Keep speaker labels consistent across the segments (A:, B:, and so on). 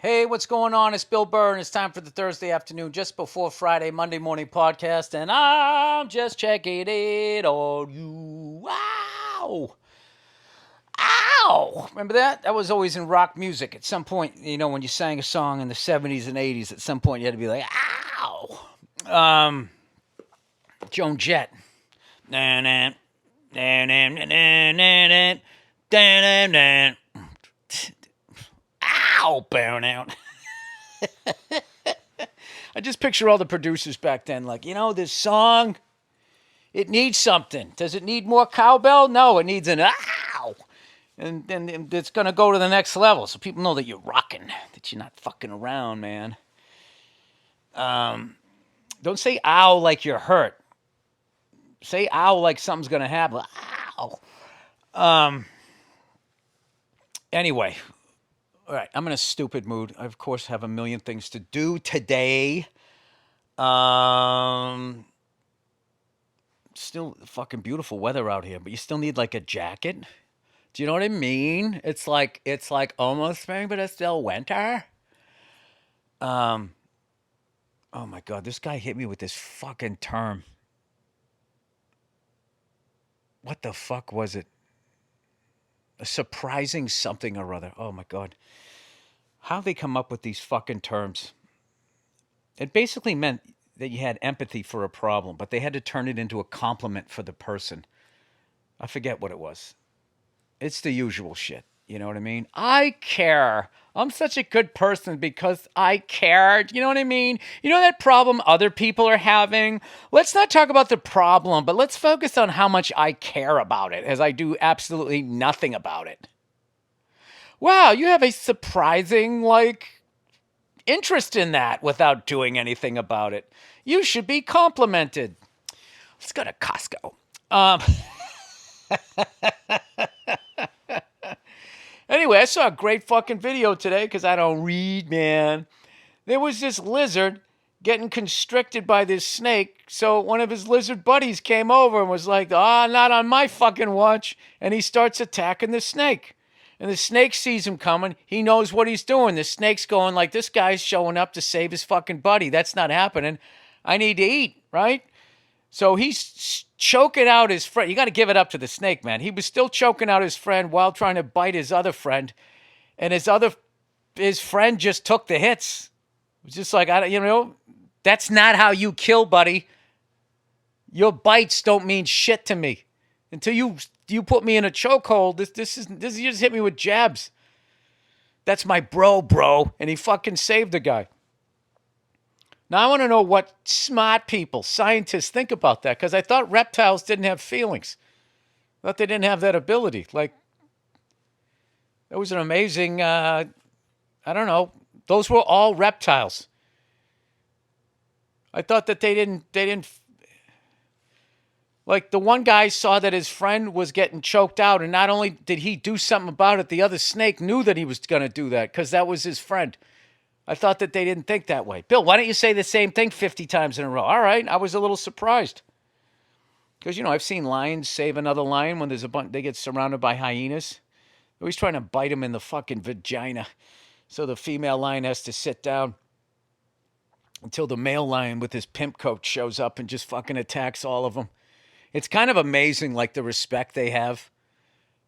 A: Hey, what's going on? It's Bill Burr, and it's time for the Thursday afternoon, just before Friday, Monday morning podcast, and I'm just checking it on you. Wow! Ow! Remember that? That was always in rock music. At some point, when you sang a song in the 70s and 80s, at some point you had to be like, ow! Joan Jett. Ow, burn out. I just picture all the producers back then, like, this song, it needs something. Does it need more cowbell? No, it needs an ow. And then it's going to go to the next level. So people know that you're rocking, that you're not fucking around, man. Don't say ow like you're hurt. Say ow like something's going to happen. Ow. Anyway, all right, I'm in a stupid mood. I, of course, have a million things to do today. Still fucking beautiful weather out here, but you still need like a jacket. Do you know what I mean? It's like almost spring, but it's still winter. Um, oh my god, this guy hit me with this fucking term. What the fuck was it? A surprising something or other. Oh my god. How they come up with these fucking terms? It basically meant that you had empathy for a problem, but they had to turn it into a compliment for the person. I forget what it was. It's the usual shit. You know what I mean? I care. I'm such a good person because I cared. You know what I mean? You know that problem other people are having? Let's not talk about the problem, but let's focus on how much I care about it, as I do absolutely nothing about it. Wow, you have a surprising, interest in that without doing anything about it. You should be complimented. Let's go to Costco. Um, Anyway, I saw a great fucking video today because I don't read, man. There was this lizard getting constricted by this snake. So one of his lizard buddies came over and was like, not on my fucking watch. And he starts attacking the snake. And the snake sees him coming. He knows what he's doing. The snake's going like, this guy's showing up to save his fucking buddy. That's not happening. I need to eat, right? So he's choking out his friend. You got to give it up to the snake, man. He was still choking out his friend while trying to bite his other friend, and his friend just took the hits. It was just like, that's not how you kill, buddy. Your bites don't mean shit to me until you put me in a chokehold. This you just hit me with jabs. That's my bro, and he fucking saved the guy. Now, I want to know what smart people, scientists, think about that, because I thought reptiles didn't have feelings. I thought they didn't have that ability. Like, that was an amazing, I don't know. Those were all reptiles. I thought that they didn't, like, the one guy saw that his friend was getting choked out, and not only did he do something about it, the other snake knew that he was going to do that, because that was his friend. I thought that they didn't think that way. Bill, why don't you say the same thing 50 times in a row? All right, I was a little surprised. Because, I've seen lions save another lion when they get surrounded by hyenas. They're always trying to bite them in the fucking vagina. So the female lion has to sit down until the male lion with his pimp coat shows up and just fucking attacks all of them. It's kind of amazing, like, the respect they have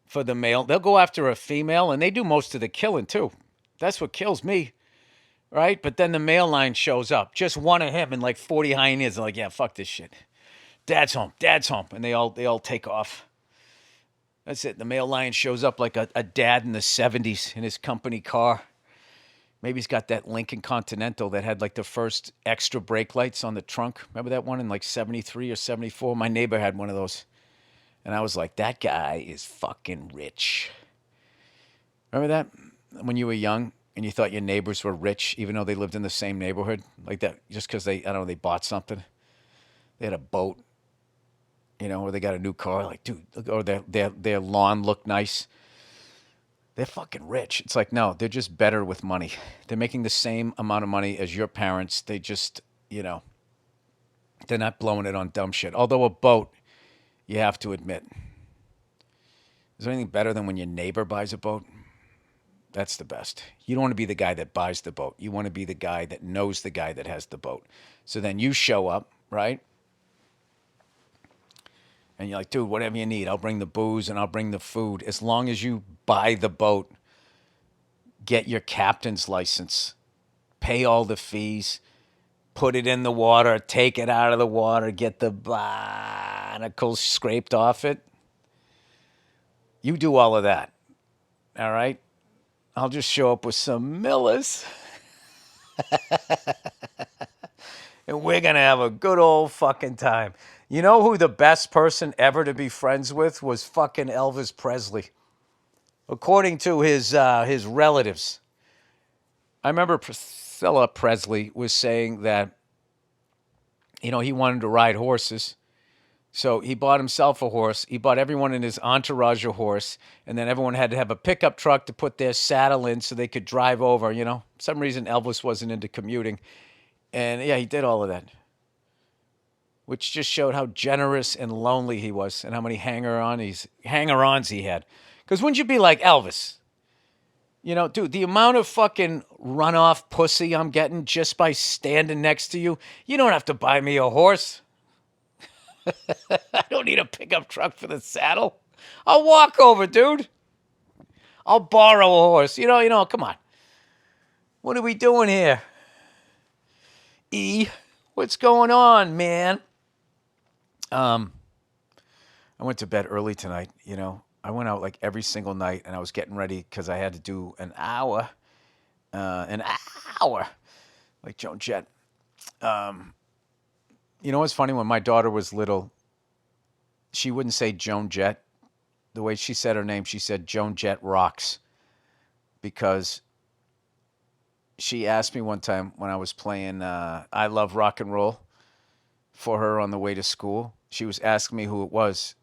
A: for the male. They'll go after a female, and they do most of the killing, too. That's what kills me. Right? But then the male lion shows up. Just one of him and like 40 hyenas are like, yeah, fuck this shit. Dad's home. And they all take off. That's it. The male lion shows up like a dad in the 70s in his company car. Maybe he's got that Lincoln Continental that had like the first extra brake lights on the trunk. Remember that one in like 73 or 74? My neighbor had one of those. And I was like, that guy is fucking rich. Remember that? When you were young? And you thought your neighbors were rich, even though they lived in the same neighborhood, like that, just because they bought something. They had a boat, or they got a new car. Like, dude, or their lawn looked nice. They're fucking rich. It's like, no, they're just better with money. They're making the same amount of money as your parents. They just, they're not blowing it on dumb shit. Although a boat, you have to admit, is there anything better than when your neighbor buys a boat? That's the best. You don't want to be the guy that buys the boat. You want to be the guy that knows the guy that has the boat. So then you show up, right? And you're like, dude, whatever you need, I'll bring the booze and I'll bring the food. As long as you buy the boat, get your captain's license, pay all the fees, put it in the water, take it out of the water, get the barnacles scraped off it. You do all of that. All right? I'll just show up with some Millers and we're going to have a good old fucking time. You know who the best person ever to be friends with was? Fucking Elvis Presley. According to his relatives. I remember Priscilla Presley was saying that, he wanted to ride horses. So he bought himself a horse. He bought everyone in his entourage a horse. And then everyone had to have a pickup truck to put their saddle in so they could drive over. For some reason, Elvis wasn't into commuting. And yeah, he did all of that. Which just showed how generous and lonely he was and how many hanger-ons he had. Because wouldn't you be like Elvis? Dude, the amount of fucking runoff pussy I'm getting just by standing next to you, you don't have to buy me a horse. I don't need a pickup truck for the saddle. I'll walk over, dude. I'll borrow a horse. Come on. What are we doing here? What's going on, man? I went to bed early tonight, I went out like every single night and I was getting ready because I had to do an hour, like Joan Jett. What's funny? When my daughter was little, she wouldn't say Joan Jett. The way she said her name, she said Joan Jett rocks. Because she asked me one time when I was playing I Love Rock and Roll for her on the way to school. She was asking me who it was.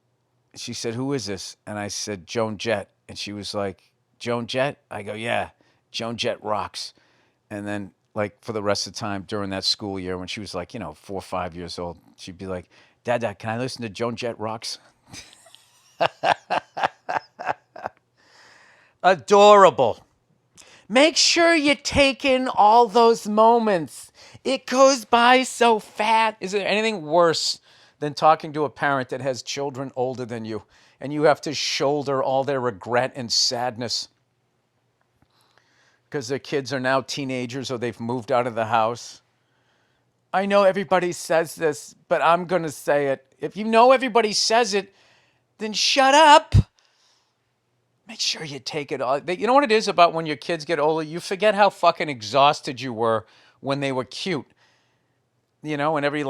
A: She said, who is this? And I said, Joan Jett. And she was like, Joan Jett? I go, yeah, Joan Jett rocks. And then, like, for the rest of the time during that school year, when she was like, 4 or 5 years old, she'd be like, Dad, can I listen to Joan Jett rocks? Adorable. Make sure you take in all those moments. It goes by so fast. Is there anything worse than talking to a parent that has children older than you and you have to shoulder all their regret and sadness because their kids are now teenagers or they've moved out of the house? I know everybody says this, but I'm going to say it. If you know everybody says it, then shut up. Make sure you take it all. You know what it is about when your kids get older? You forget how fucking exhausted you were when they were cute. And every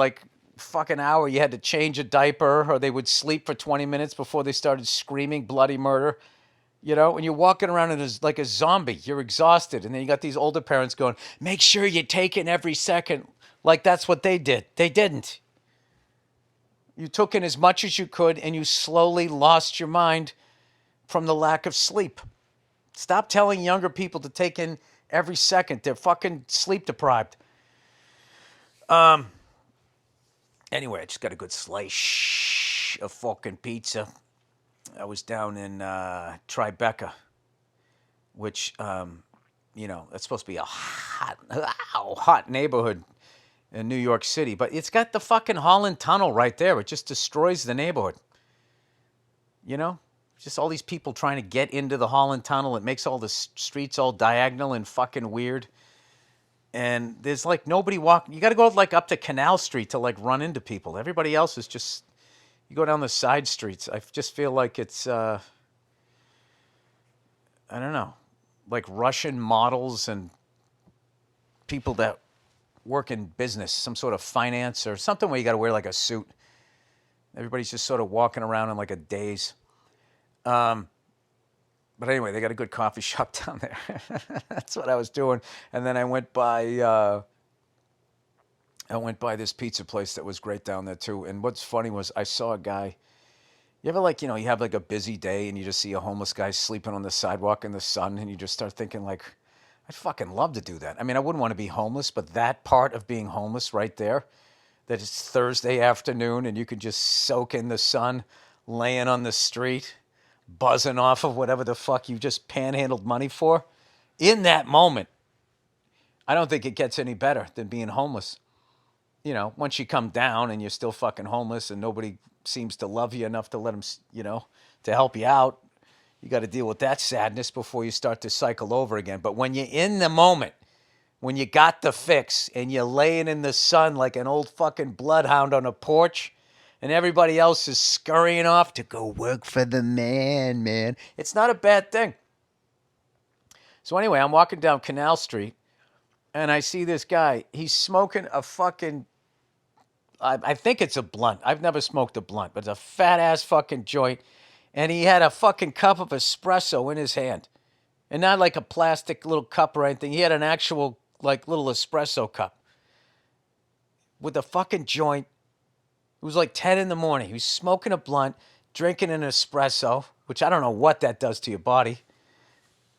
A: fucking hour you had to change a diaper or they would sleep for 20 minutes before they started screaming bloody murder. And you're walking around like a zombie. You're exhausted. And then you got these older parents going, make sure you take in every second. Like that's what they did. They didn't. You took in as much as you could and you slowly lost your mind from the lack of sleep. Stop telling younger people to take in every second. They're fucking sleep deprived. Anyway, I just got a good slice of fucking pizza. I was down in Tribeca, which, that's supposed to be a hot neighborhood in New York City. But it's got the fucking Holland Tunnel right there. It just destroys the neighborhood. Just all these people trying to get into the Holland Tunnel. It makes all the streets all diagonal and fucking weird. And there's nobody walking. You got to go up to Canal Street to run into people. Everybody else is just, you go down the side streets. I just feel like it's, I don't know, like Russian models and people that work in business, some sort of finance or something where you got to wear a suit. Everybody's just sort of walking around in a daze. But anyway, they got a good coffee shop down there. That's what I was doing. And then I went by this pizza place that was great down there too. And what's funny was I saw a guy. You ever you have a busy day and you just see a homeless guy sleeping on the sidewalk in the sun and you just start thinking I'd fucking love to do that. I mean, I wouldn't want to be homeless, but that part of being homeless right there, that it's Thursday afternoon and you can just soak in the sun, laying on the street, buzzing off of whatever the fuck you just panhandled money for. In that moment, I don't think it gets any better than being homeless. Once you come down and you're still fucking homeless and nobody seems to love you enough to let them, to help you out, you got to deal with that sadness before you start to cycle over again. But when you're in the moment, when you got the fix and you're laying in the sun like an old fucking bloodhound on a porch and everybody else is scurrying off to go work for the man, it's not a bad thing. So anyway, I'm walking down Canal Street and I see this guy. He's smoking a fucking, I think it's a blunt. I've never smoked a blunt, but it's a fat ass fucking joint. And he had a fucking cup of espresso in his hand. And not like a plastic little cup or anything. He had an actual, like, little espresso cup with a fucking joint. It was like 10 in the morning. He was smoking a blunt, drinking an espresso, which I don't know what that does to your body.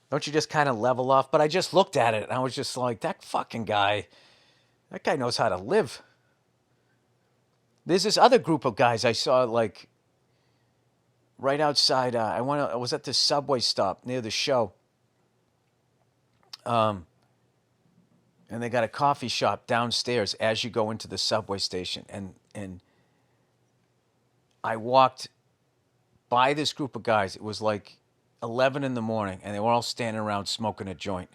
A: Don't you just kind of level off? But I just looked at it and I was just like, that guy knows how to live. There's this other group of guys I saw, like, right outside. I was at this subway stop near the show. And they got a coffee shop downstairs as you go into the subway station. And I walked by this group of guys. It was like 11 in the morning, and they were all standing around smoking a joint.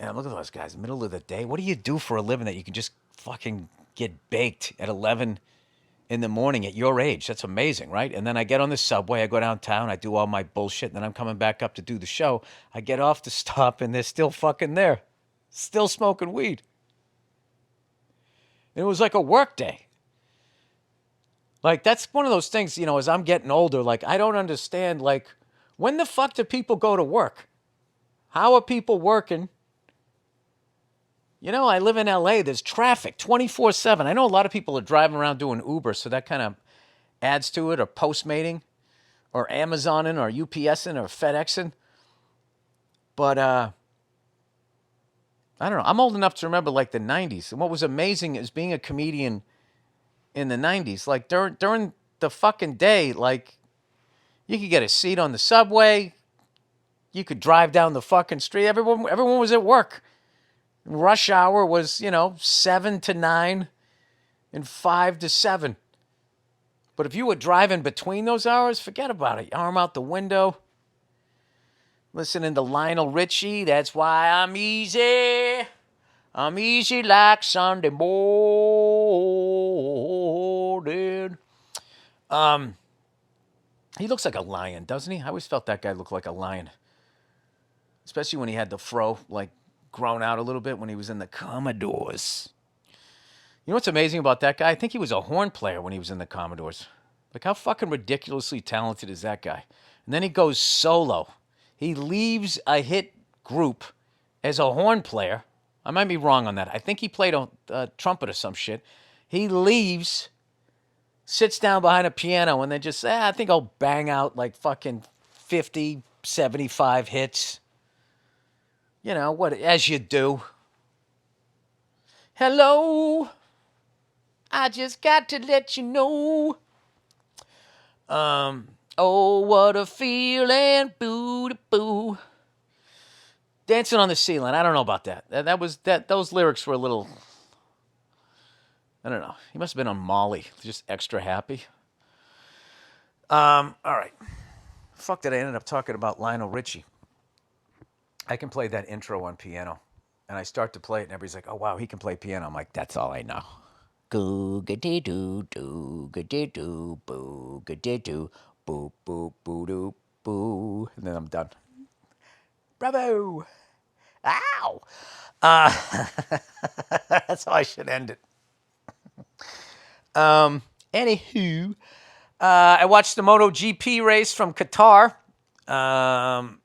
A: And I'm looking at those guys in the middle of the day. What do you do for a living that you can just fucking get baked at 11 in the morning at your age? That's amazing, right? And then I get on the subway, I go downtown, I do all my bullshit, and then I'm coming back up to do the show. I get off the stop, and they're still fucking there. Still smoking weed. And it was like a work day. Like, that's one of those things, as I'm getting older, like, I don't understand, like, when the fuck do people go to work? How are people working? I live in LA. There's traffic 24/7. I know a lot of people are driving around doing Uber, so that kind of adds to it, or Postmating, or Amazoning, or UPSing, or FedExing. But, I don't know. I'm old enough to remember, like, the 90s. And what was amazing is being a comedian in the 90s. Like, during the fucking day, like, you could get a seat on the subway. You could drive down the fucking street. Everyone was at work. Rush hour was, 7 to 9 and 5 to 7. But if you were driving between those hours, forget about it. Arm out the window. Listening to Lionel Richie. That's why I'm easy. I'm easy like Sunday morning. He looks like a lion, doesn't he? I always felt that guy looked like a lion. Especially when he had the fro, like, grown out a little bit when he was in the Commodores. You know what's amazing about that guy? I think he was a horn player when he was in the Commodores. Like, how fucking ridiculously talented is that guy? And then he goes solo. He leaves a hit group as a horn player. I might be wrong on that. I think he played a trumpet or some shit. He leaves, sits down behind a piano, and then just, I think I'll bang out like fucking 50, 75 hits. What, as you do. Hello, I just got to let you know. Oh, what a feeling, boo-da-boo. Dancing on the Ceiling, I don't know about that. Those lyrics were a little, I don't know. He must have been on Molly, just extra happy. All right. Fuck that I ended up talking about Lionel Richie. I can play that intro on piano. And I start to play it, and everybody's like, oh, wow, he can play piano. I'm like, that's all I know. Goo-ga-dee-doo-doo, ga-dee-doo, boo, ga-dee-doo, boo, boo, boo-doo, boo. And then I'm done. Bravo! Ow! That's how I should end it. Anywho, I watched the MotoGP race from Qatar. I'm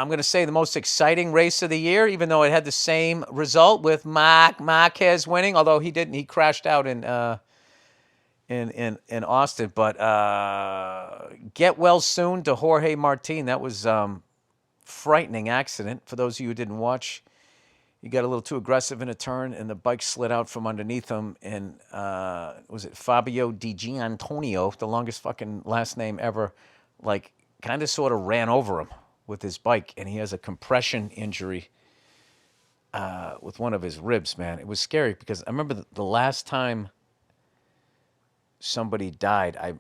A: going to say the most exciting race of the year, even though it had the same result with Marquez winning, although he didn't. He crashed out in Austin. But get well soon to Jorge Martin. That was frightening accident. For those of you who didn't watch, he got a little too aggressive in a turn, and the bike slid out from underneath him. And was it Fabio Di Gianantonio, the longest fucking last name ever, like kind of sort of ran over him. with his bike, and he has a compression injury with one of his ribs, man. It was scary because I remember the last time somebody died, I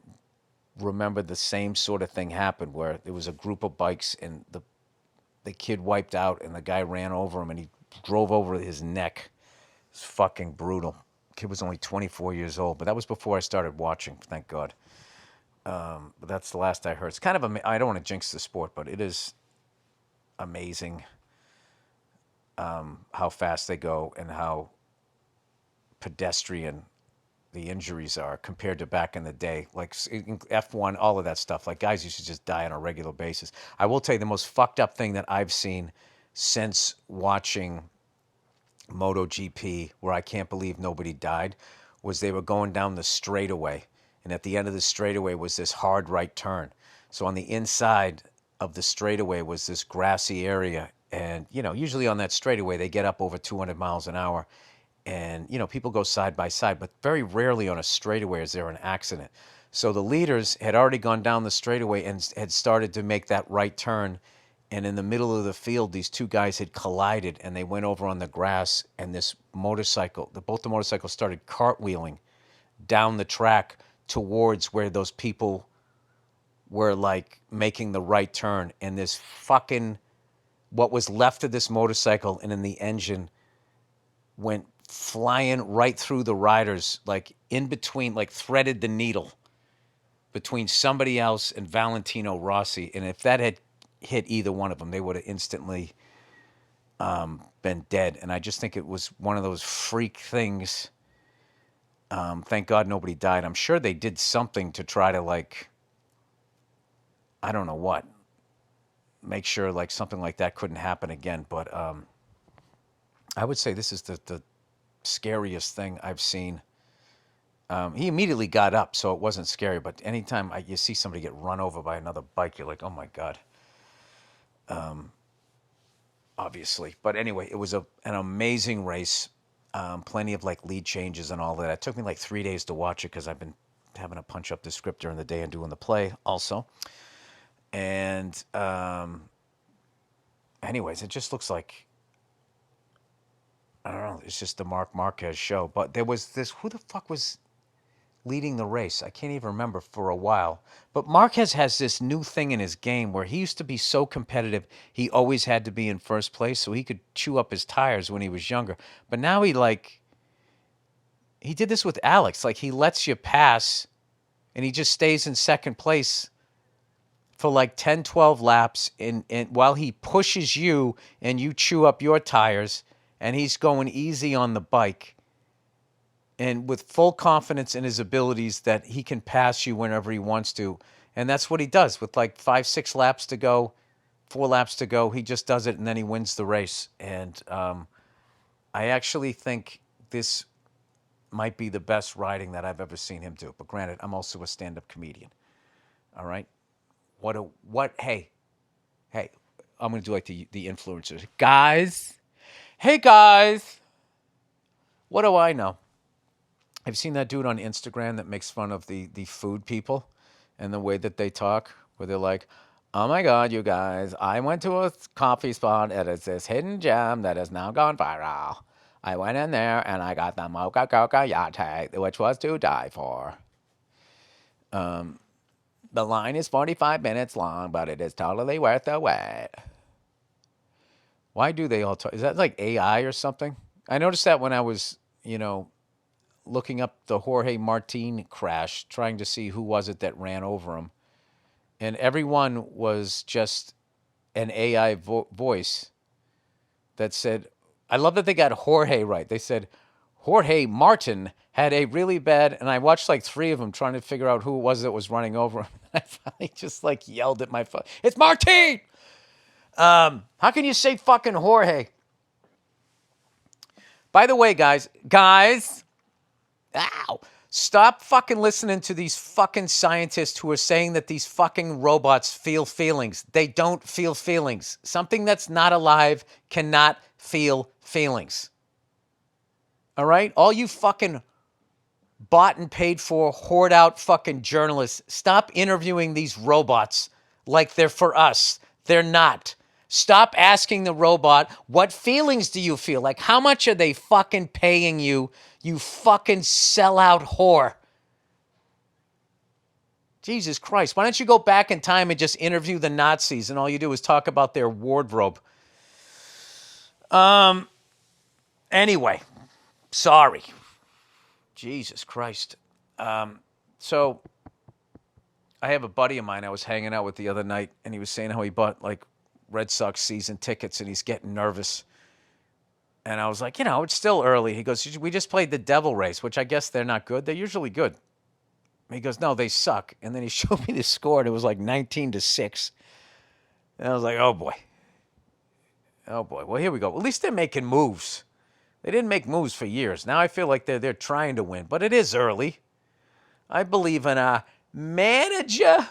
A: remember the same sort of thing happened where there was a group of bikes and the kid wiped out and the guy ran over him and he drove over his neck. It's fucking brutal. Kid was only 24 years old, but that was before I started watching, thank God. But that's the last I heard. It's kind of, I don't want to jinx the sport, but it is amazing how fast they go and how pedestrian the injuries are compared to back in the day. Like F1, all of that stuff. Like guys used to just die on a regular basis. I will tell you the most fucked up thing that I've seen since watching MotoGP, where I can't believe nobody died, was they were going down the straightaway. And at the end of the straightaway was this hard right turn. So on the inside of the straightaway was this grassy area. And, you know, usually on that straightaway, they get up over 200 miles an hour. And, you know, people go side by side, but very rarely on a straightaway is there an accident. So the leaders had already gone down the straightaway and had started to make that right turn. And in the middle of the field, these two guys had collided and they went over on the grass. And this motorcycle, both the motorcycles started cartwheeling down the track towards where those people were like making the right turn. And this fucking, what was left of this motorcycle and in the engine went flying right through the riders, like in between, like threaded the needle between somebody else and Valentino Rossi. And if that had hit either one of them, they would have instantly been dead. And I just think it was one of those freak things. Thank God nobody died. I'm sure they did something to try to, like, I don't know what, make sure like something like that couldn't happen again. But I would say this is the scariest thing I've seen. He immediately got up, so it wasn't scary. But anytime you see somebody get run over by another bike, you're like, oh my God. Obviously. But anyway, it was an amazing race. Plenty of like lead changes and all that. It took me like 3 days to watch it because I've been having to punch up the script during the day and doing the play also. And anyways, it just looks like, I don't know, it's just the Marc Marquez show. But there was this, who the fuck was leading the race? I can't even remember for a while. But Marquez has this new thing in his game where he used to be so competitive, he always had to be in first place so he could chew up his tires when he was younger. But now he did this with Alex. Like he lets you pass and he just stays in second place for like 10, 12 laps and while he pushes you and you chew up your tires and he's going easy on the bike. And with full confidence in his abilities that he can pass you whenever he wants to. And that's what he does with like 5, 6 laps to go, 4 laps to go. He just does it and then he wins the race. And I actually think this might be the best riding that I've ever seen him do. But granted, I'm also a stand-up comedian. All right? Hey, I'm going to do like the influencers. Hey guys, what do I know? I've seen that dude on Instagram that makes fun of the food people and the way that they talk, where they're like, oh my God, you guys, I went to a coffee spot and it's this hidden gem that has now gone viral. I went in there and I got the Mocha Coca Latte, which was to die for. The line is 45 minutes long, but it is totally worth the wait. Why do they all talk? Is that like AI or something? I noticed that when I was, looking up the Jorge Martin crash, trying to see who was it that ran over him. And everyone was just an AI voice that said, I love that they got Jorge right. They said, Jorge Martin had a really bad, and I watched like 3 of them trying to figure out who it was that was running over him. I finally just like yelled at my phone, it's Martin! How can you say fucking Jorge? By the way, guys, ow! Stop fucking listening to these fucking scientists who are saying that these fucking robots feel feelings. They don't feel feelings. Something that's not alive cannot feel feelings. All right? All you fucking bought and paid for, hoard out fucking journalists, stop interviewing these robots like they're for us. They're not. Stop asking the robot, what feelings do you feel? Like, how much are they fucking paying you, you fucking sellout whore? Jesus Christ. Why don't you go back in time and just interview the Nazis and all you do is talk about their wardrobe? Anyway, sorry. Jesus Christ. So I have a buddy of mine I was hanging out with the other night, and he was saying how he bought like Red Sox season tickets and he's getting nervous. And I was like, it's still early. He goes, we just played the Devil Rays, which I guess they're not good. They're usually good. He goes, no, they suck. And then he showed me the score, and it was like 19-6. And I was like, oh boy. Oh boy. Well, here we go. At least they're making moves. They didn't make moves for years. Now I feel like they're trying to win, but it is early. I believe in a manager.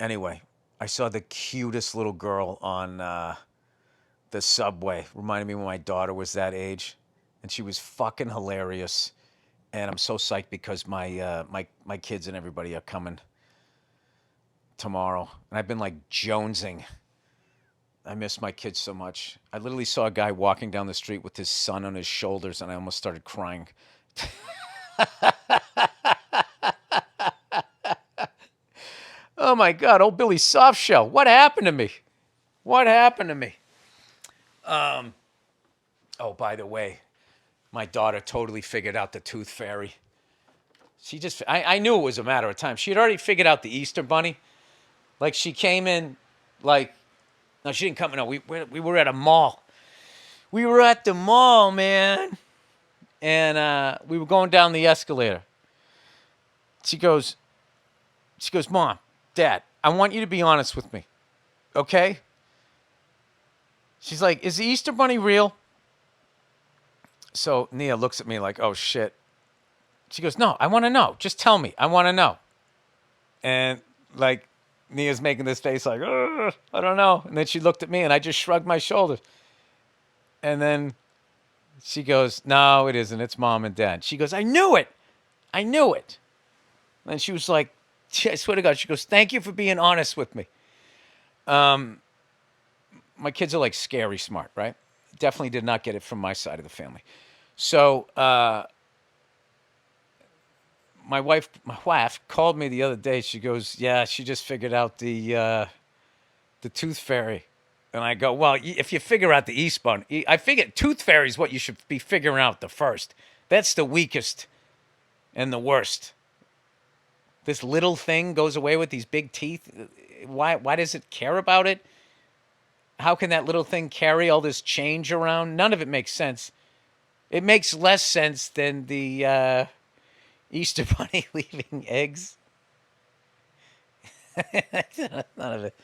A: Anyway, I saw the cutest little girl on the subway. Reminded me when my daughter was that age, and she was fucking hilarious. And I'm so psyched because my kids and everybody are coming tomorrow, and I've been like jonesing. I miss my kids so much. I literally saw a guy walking down the street with his son on his shoulders, and I almost started crying. Oh my God, old Billy Softshell. What happened to me? What happened to me? Oh, by the way, my daughter totally figured out the Tooth Fairy. I knew it was a matter of time. She had already figured out the Easter Bunny. Like, she came in, no, she didn't come in. No, we were at a mall. We were at the mall, man. And we were going down the escalator. She goes, Mom, Dad, I want you to be honest with me. Okay? She's like, is the Easter Bunny real? So Nia looks at me like, oh, shit. She goes, no, I want to know. Just tell me. I want to know. And, like, Nia's making this face like, I don't know. And then she looked at me, and I just shrugged my shoulders. And then she goes, no, it isn't. It's Mom and Dad. She goes, I knew it. I knew it. And she was like, I swear to God, she goes, thank you for being honest with me. My kids are like scary smart, right? Definitely did not get it from my side of the family. So my wife called me the other day. She goes, yeah, she just figured out the Tooth Fairy. And I go, well, if you figure out the East Bunny, I figure Tooth Fairy is what you should be figuring out the first. That's the weakest and the worst. This little thing goes away with these big teeth. Why does it care about it? How can that little thing carry all this change around? None of it makes sense. It makes less sense than the Easter Bunny leaving eggs. None of it.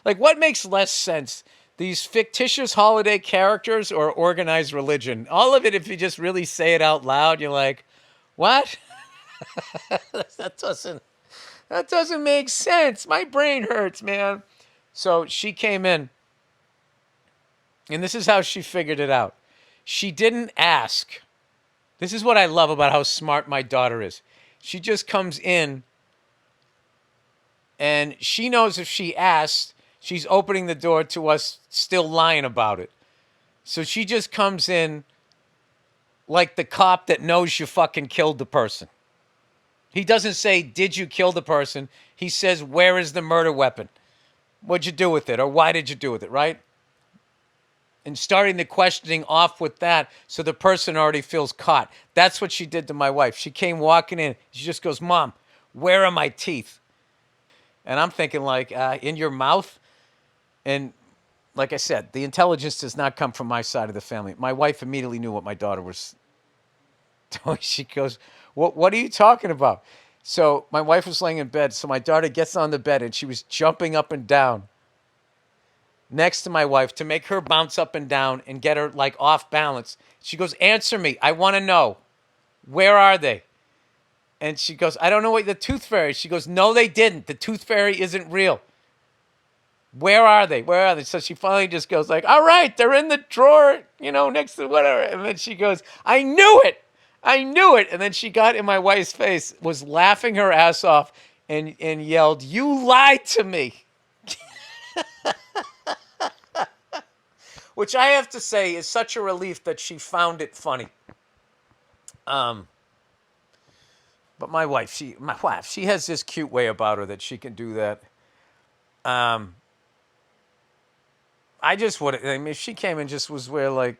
A: Like, what makes less sense? These fictitious holiday characters or organized religion? All of it, if you just really say it out loud, you're like, what? That doesn't make sense. My brain hurts, man. So she came in, and this is how she figured it out. She didn't ask. This is what I love about how smart my daughter is. She just comes in, and she knows if she asks, she's opening the door to us still lying about it. So she just comes in like the cop that knows you fucking killed the person. He doesn't say, did you kill the person? He says, where is the murder weapon? What'd you do with it? Or why did you do with it, right? And starting the questioning off with that so the person already feels caught. That's what she did to my wife. She came walking in. She just goes, Mom, where are my teeth? And I'm thinking like, in your mouth? And like I said, the intelligence does not come from my side of the family. My wife immediately knew what my daughter was doing. She goes, what are you talking about? So my wife was laying in bed. So my daughter gets on the bed, and she was jumping up and down next to my wife to make her bounce up and down and get her like off balance. She goes, answer me. I want to know. Where are they? And she goes, I don't know what the Tooth Fairy. She goes, no, they didn't. The Tooth Fairy isn't real. Where are they? Where are they? So she finally just goes like, all right, they're in the drawer, next to whatever. And then she goes, I knew it. I knew it. And then she got in my wife's face, was laughing her ass off. and yelled, "You lied to me." Which I have to say is such a relief that she found it funny. But my wife, she has this cute way about her that she can do that. I just would. I mean, if she came and just was where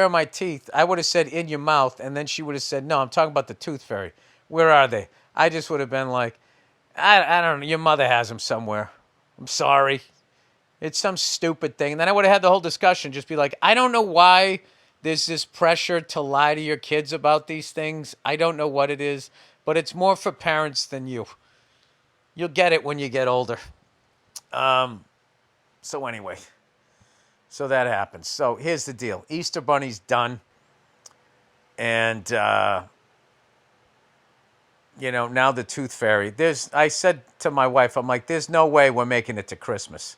A: are my teeth? I would have said in your mouth, and then she would have said, "No, I'm talking about the tooth fairy. Where are they?" I just would have been like, I don't know. Your mother has them somewhere. I'm sorry. It's some stupid thing. And then I would have had the whole discussion. Just be like, I don't know why there's this pressure to lie to your kids about these things. I don't know what it is, but it's more for parents than you. You'll get it when you get older. So anyway, so that happens. So here's the deal. Easter Bunny's done. And, now the Tooth Fairy. I said to my wife, I'm like, there's no way we're making it to Christmas.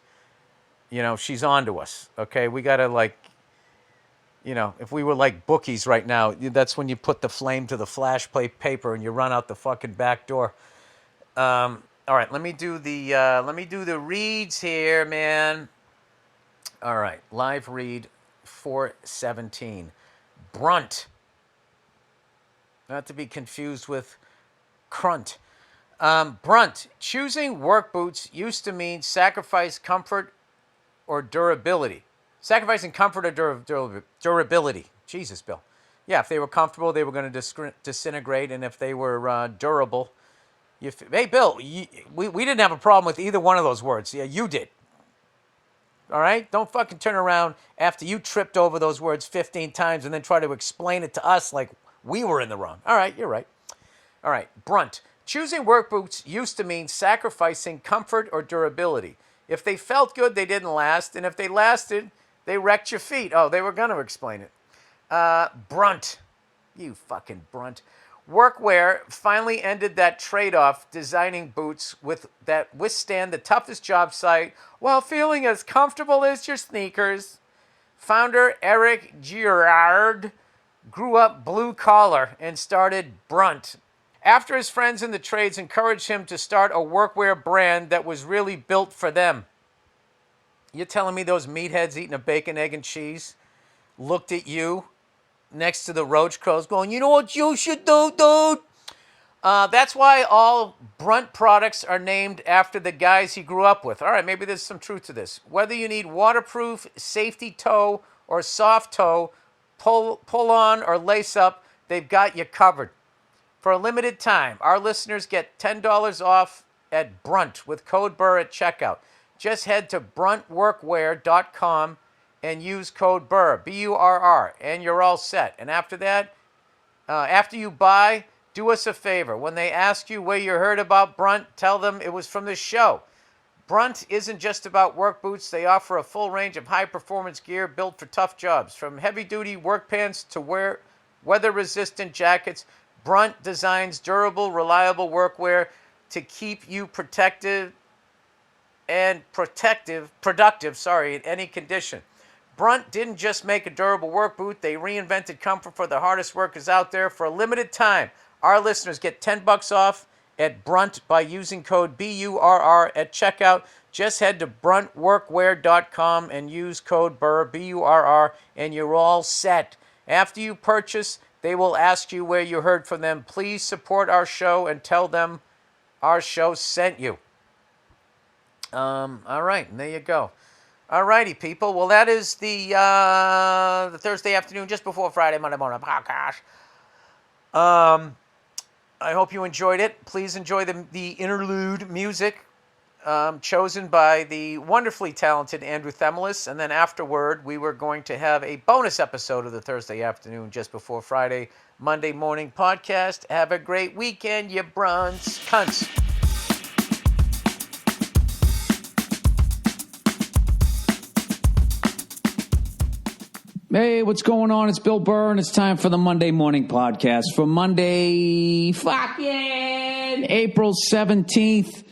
A: She's on to us. Okay, we got to if we were like bookies right now, that's when you put the flame to the flash plate paper and you run out the fucking back door. All right, let me do the reads here, man. All right, live read 417. Brunt. Not to be confused with crunt. Brunt. Choosing work boots used to mean sacrifice comfort or durability. Sacrificing comfort or durability. Jesus, Bill. Yeah, if they were comfortable, they were going to disintegrate, and if they were durable, hey, Bill, we didn't have a problem with either one of those words. Yeah, you did. All right? Don't fucking turn around after you tripped over those words 15 times and then try to explain it to us like we were in the wrong. All right, you're right. All right, Brunt. Choosing work boots used to mean sacrificing comfort or durability. If they felt good, they didn't last, and if they lasted, they wrecked your feet. Oh, they were going to explain it. Brunt. You fucking brunt. Workwear finally ended that trade-off designing boots that withstand the toughest job site while feeling as comfortable as your sneakers. Founder Eric Girard grew up blue collar and started Brunt. After his friends in the trades encouraged him to start a workwear brand that was really built for them. You're telling me those meatheads eating a bacon, egg, and cheese looked at you next to the roach crows going, you know what you should do, dude? That's why all Brunt products are named after the guys he grew up with. All right, maybe there's some truth to this. Whether you need waterproof, safety toe, or soft toe, pull on or lace up, they've got you covered. For a limited time, our listeners get $10 off at Brunt with code Burr at checkout. Just head to bruntworkwear.com and use code Burr, B-U-R-R, and you're all set. And after that, after you buy, do us a favor. When they ask you where you heard about Brunt, tell them it was from this show. Brunt isn't just about work boots. They offer a full range of high-performance gear built for tough jobs. From heavy-duty work pants to weather-resistant jackets, Brunt designs durable, reliable workwear to keep you productive in any condition. Brunt didn't just make a durable work boot. They reinvented comfort for the hardest workers out there. For a limited time, our listeners get $10 off at Brunt by using code BURR at checkout. Just head to bruntworkwear.com and use code Burr, B-U-R-R, and you're all set. After you purchase, they will ask you where you heard from them. Please support our show and tell them our show sent you. All right, and there you go. All righty, people. Well, that is the Thursday afternoon, just before Friday, Monday morning podcast. I hope you enjoyed it. Please enjoy the interlude music chosen by the wonderfully talented Andrew Themelis. And then afterward, we were going to have a bonus episode of the Thursday afternoon, just before Friday, Monday morning podcast. Have a great weekend, you brunts, cunts.
B: Hey, what's going on? It's Bill Burr, and it's time for the Monday Morning Podcast for Monday, fucking April 17th,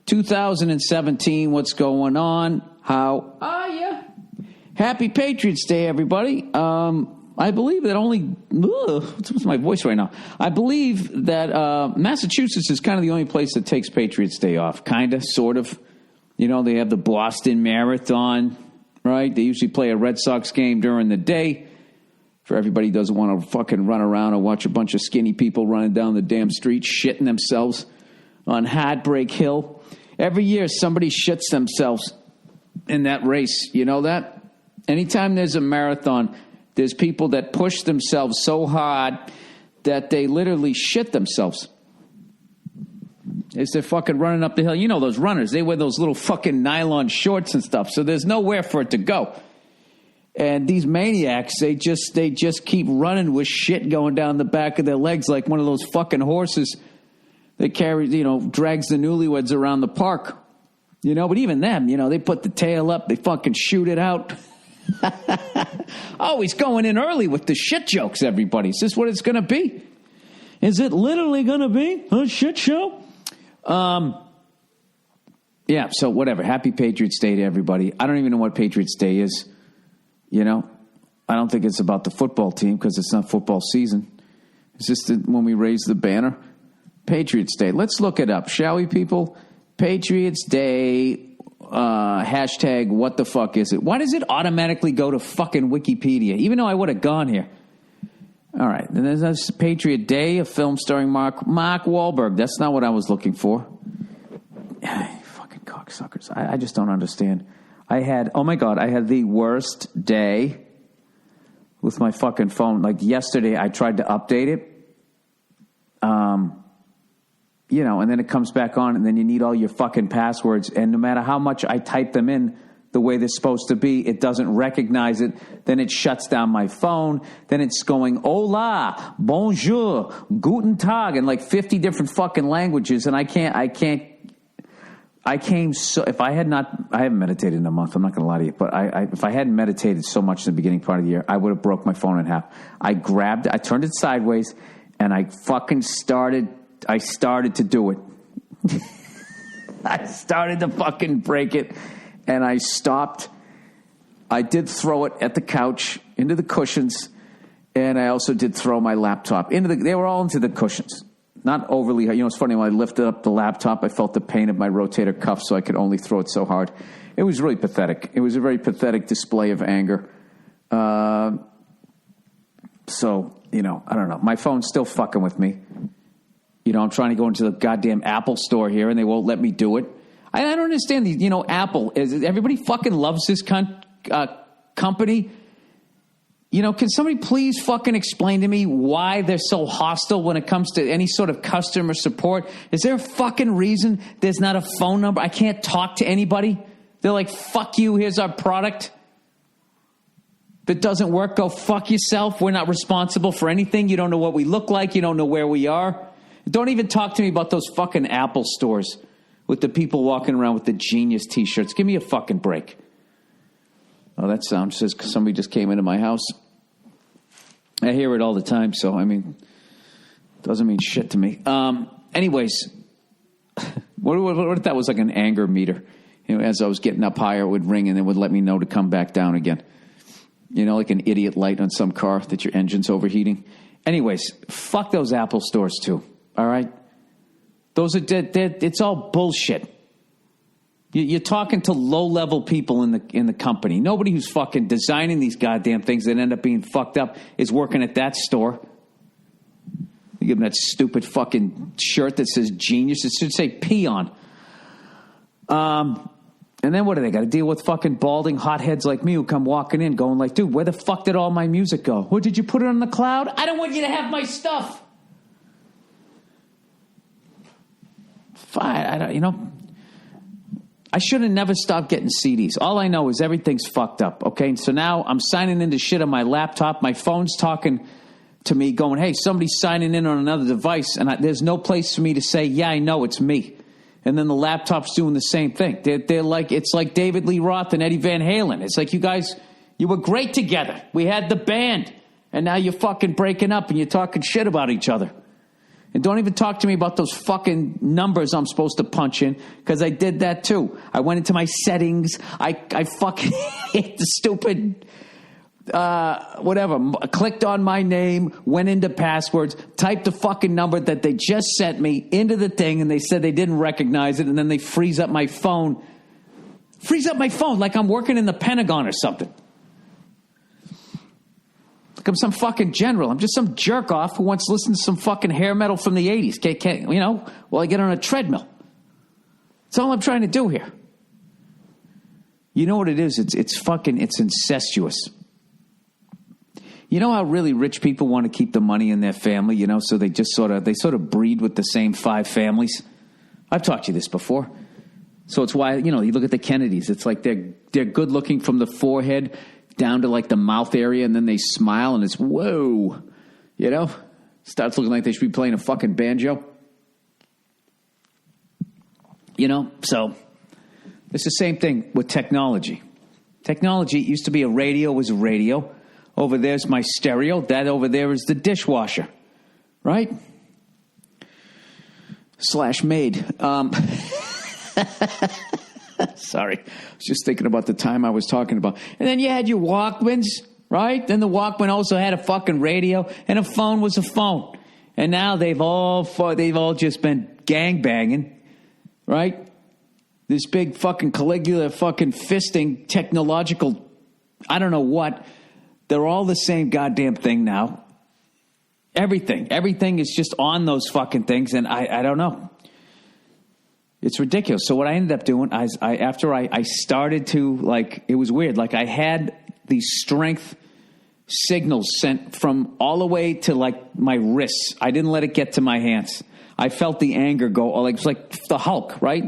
B: 2017. What's going on? How are you? Happy Patriots Day, everybody. I I believe that what's my voice right now? I believe that Massachusetts is kind of the only place that takes Patriots Day off. Kind of, sort of. You know, they have the Boston Marathon, right? They usually play a Red Sox game during the day. For everybody who doesn't want to fucking run around or watch a bunch of skinny people running down the damn street shitting themselves on Heartbreak Hill. Every year somebody shits themselves in that race. You know that? Anytime there's a marathon, there's people that push themselves so hard that they literally shit themselves. As they're fucking running up the hill. You know those runners, they wear those little fucking nylon shorts and stuff, so there's nowhere for it to go. And these maniacs, they just keep running with shit going down the back of their legs like one of those fucking horses that drags the newlyweds around the park. You know, but even them, you know, they put the tail up, they fucking shoot it out. Oh, he's going in early with the shit jokes, everybody. Is this what it's going to be? Is it literally going to be a shit show? Yeah, so whatever. Happy Patriots Day to everybody. I don't even know what Patriots Day is. You know, I don't think it's about the football team because it's not football season. It's just that when we raise the banner. Patriots Day. Let's look it up, shall we, people? Patriots Day, hashtag what the fuck is it? Why does it automatically go to fucking Wikipedia, even though I would have gone here? All right, then there's Patriot Day, a film starring Mark Wahlberg. That's not what I was looking for. Fucking cocksuckers. I just don't understand. I had the worst day with my fucking phone. Like yesterday, I tried to update it. You know, and then it comes back on, and then you need all your fucking passwords. And no matter how much I type them in the way they're supposed to be, it doesn't recognize it. Then it shuts down my phone. Then it's going, hola, bonjour, guten tag, in like 50 different fucking languages. And I haven't meditated in a month. I'm not going to lie to you. But if I hadn't meditated so much in the beginning part of the year, I would have broke my phone in half. I turned it sideways, and I fucking started to do it. I started to fucking break it, and I stopped. I did throw it at the couch, into the cushions, and I also did throw my laptop they were all into the cushions. Not overly, you know, it's funny, when I lifted up the laptop, I felt the pain of my rotator cuff, so I could only throw it so hard. It was really pathetic. It was a very pathetic display of anger. So, you know, I don't know. My phone's still fucking with me. You know, I'm trying to go into the goddamn Apple store here, and they won't let me do it. I don't understand these. You know, Apple, everybody fucking loves this company. You know, can somebody please fucking explain to me why they're so hostile when it comes to any sort of customer support? Is there a fucking reason there's not a phone number? I can't talk to anybody. They're like, fuck you, here's our product. If it doesn't work, go fuck yourself. We're not responsible for anything. You don't know what we look like. You don't know where we are. Don't even talk to me about those fucking Apple stores with the people walking around with the Genius T-shirts. Give me a fucking break. Oh, that sound says somebody just came into my house. I hear it all the time, so, I mean, it doesn't mean shit to me. Anyways, what if that was like an anger meter? You know, as I was getting up higher, it would ring, and it would let me know to come back down again. You know, like an idiot light on some car that your engine's overheating. Anyways, fuck those Apple stores, too. All right? Those are it's all bullshit. You're talking to low-level people in the company. Nobody who's fucking designing these goddamn things that end up being fucked up is working at that store. You give them that stupid fucking shirt that says Genius. It should say Peon. And then what do they got to deal with? Fucking balding hotheads like me who come walking in going like, dude, where the fuck did all my music go? What, did you put it on the cloud? I don't want you to have my stuff. Fine, I should have never stopped getting CDs. All I know is everything's fucked up, okay? So now I'm signing into shit on my laptop. My phone's talking to me going, hey, somebody's signing in on another device, and there's no place for me to say, yeah, I know, it's me. And then the laptop's doing the same thing. They're like, it's like David Lee Roth and Eddie Van Halen. It's like, you guys, you were great together. We had the band, and now you're fucking breaking up and you're talking shit about each other. And don't even talk to me about those fucking numbers I'm supposed to punch in, because I did that too. I went into my settings. I fucking hit the stupid whatever, clicked on my name, went into passwords, typed the fucking number that they just sent me into the thing, and they said they didn't recognize it, and then they freeze up my phone. Freeze up my phone like I'm working in the Pentagon or something. Like I'm some fucking general. I'm just some jerk off who wants to listen to some fucking hair metal from the 80s. While I get on a treadmill. That's all I'm trying to do here. You know what it is? It's incestuous. You know how really rich people want to keep the money in their family, so they just sort of breed with the same 5 families. I've taught you this before. So it's why, you look at the Kennedys. It's like they're good looking from the forehead down to like the mouth area, and then they smile and it's whoa. Starts looking like they should be playing a fucking banjo. So it's the same thing with technology. Technology used to be a radio was a radio. Over there's my stereo. That over there is the dishwasher. Right? /maid. Sorry. I was just thinking about the time I was talking about. And then you had your Walkmans, right? Then the Walkman also had a fucking radio, and a phone was a phone. And now they've all just been gangbanging, right? This big fucking Caligula fucking fisting technological, I don't know what. They're all the same goddamn thing now. Everything is just on those fucking things, and I don't know. It's ridiculous. So what I ended up doing, after I started to, like, it was weird. Like, I had these strength signals sent from all the way to, like, my wrists. I didn't let it get to my hands. I felt the anger go, like, it's like the Hulk, right?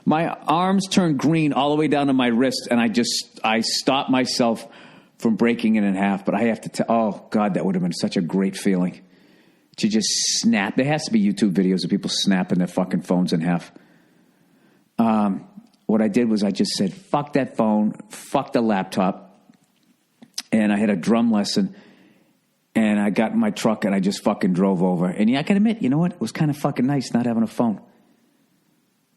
B: My arms turned green all the way down to my wrist, and I stopped myself from breaking it in half. But I have to oh, God, that would have been such a great feeling. To just snap. There has to be YouTube videos of people snapping their fucking phones in half. What I did was I just said, fuck that phone, fuck the laptop. And I had a drum lesson. And I got in my truck and I just fucking drove over. And yeah, I can admit, you know what? It was kind of fucking nice not having a phone.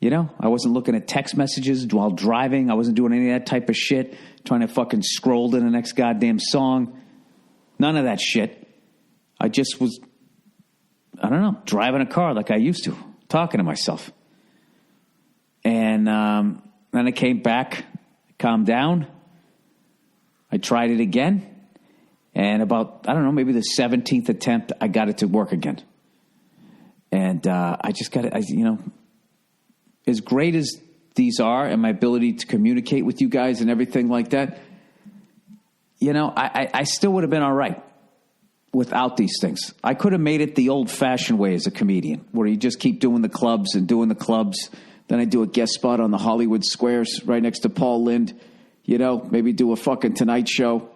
B: I wasn't looking at text messages while driving. I wasn't doing any of that type of shit. Trying to fucking scroll to the next goddamn song. None of that shit. I just was, I don't know, driving a car like I used to, talking to myself. And then I came back, calmed down. I tried it again. And about, I don't know, maybe the 17th attempt, I got it to work again. And I just got it, as great as these are and my ability to communicate with you guys and everything like that, I still would have been all right without these things. I could have made it the old-fashioned way as a comedian, where you just keep doing the clubs and doing the clubs. Then I do a guest spot on the Hollywood Squares right next to Paul Lynde, maybe do a fucking Tonight Show,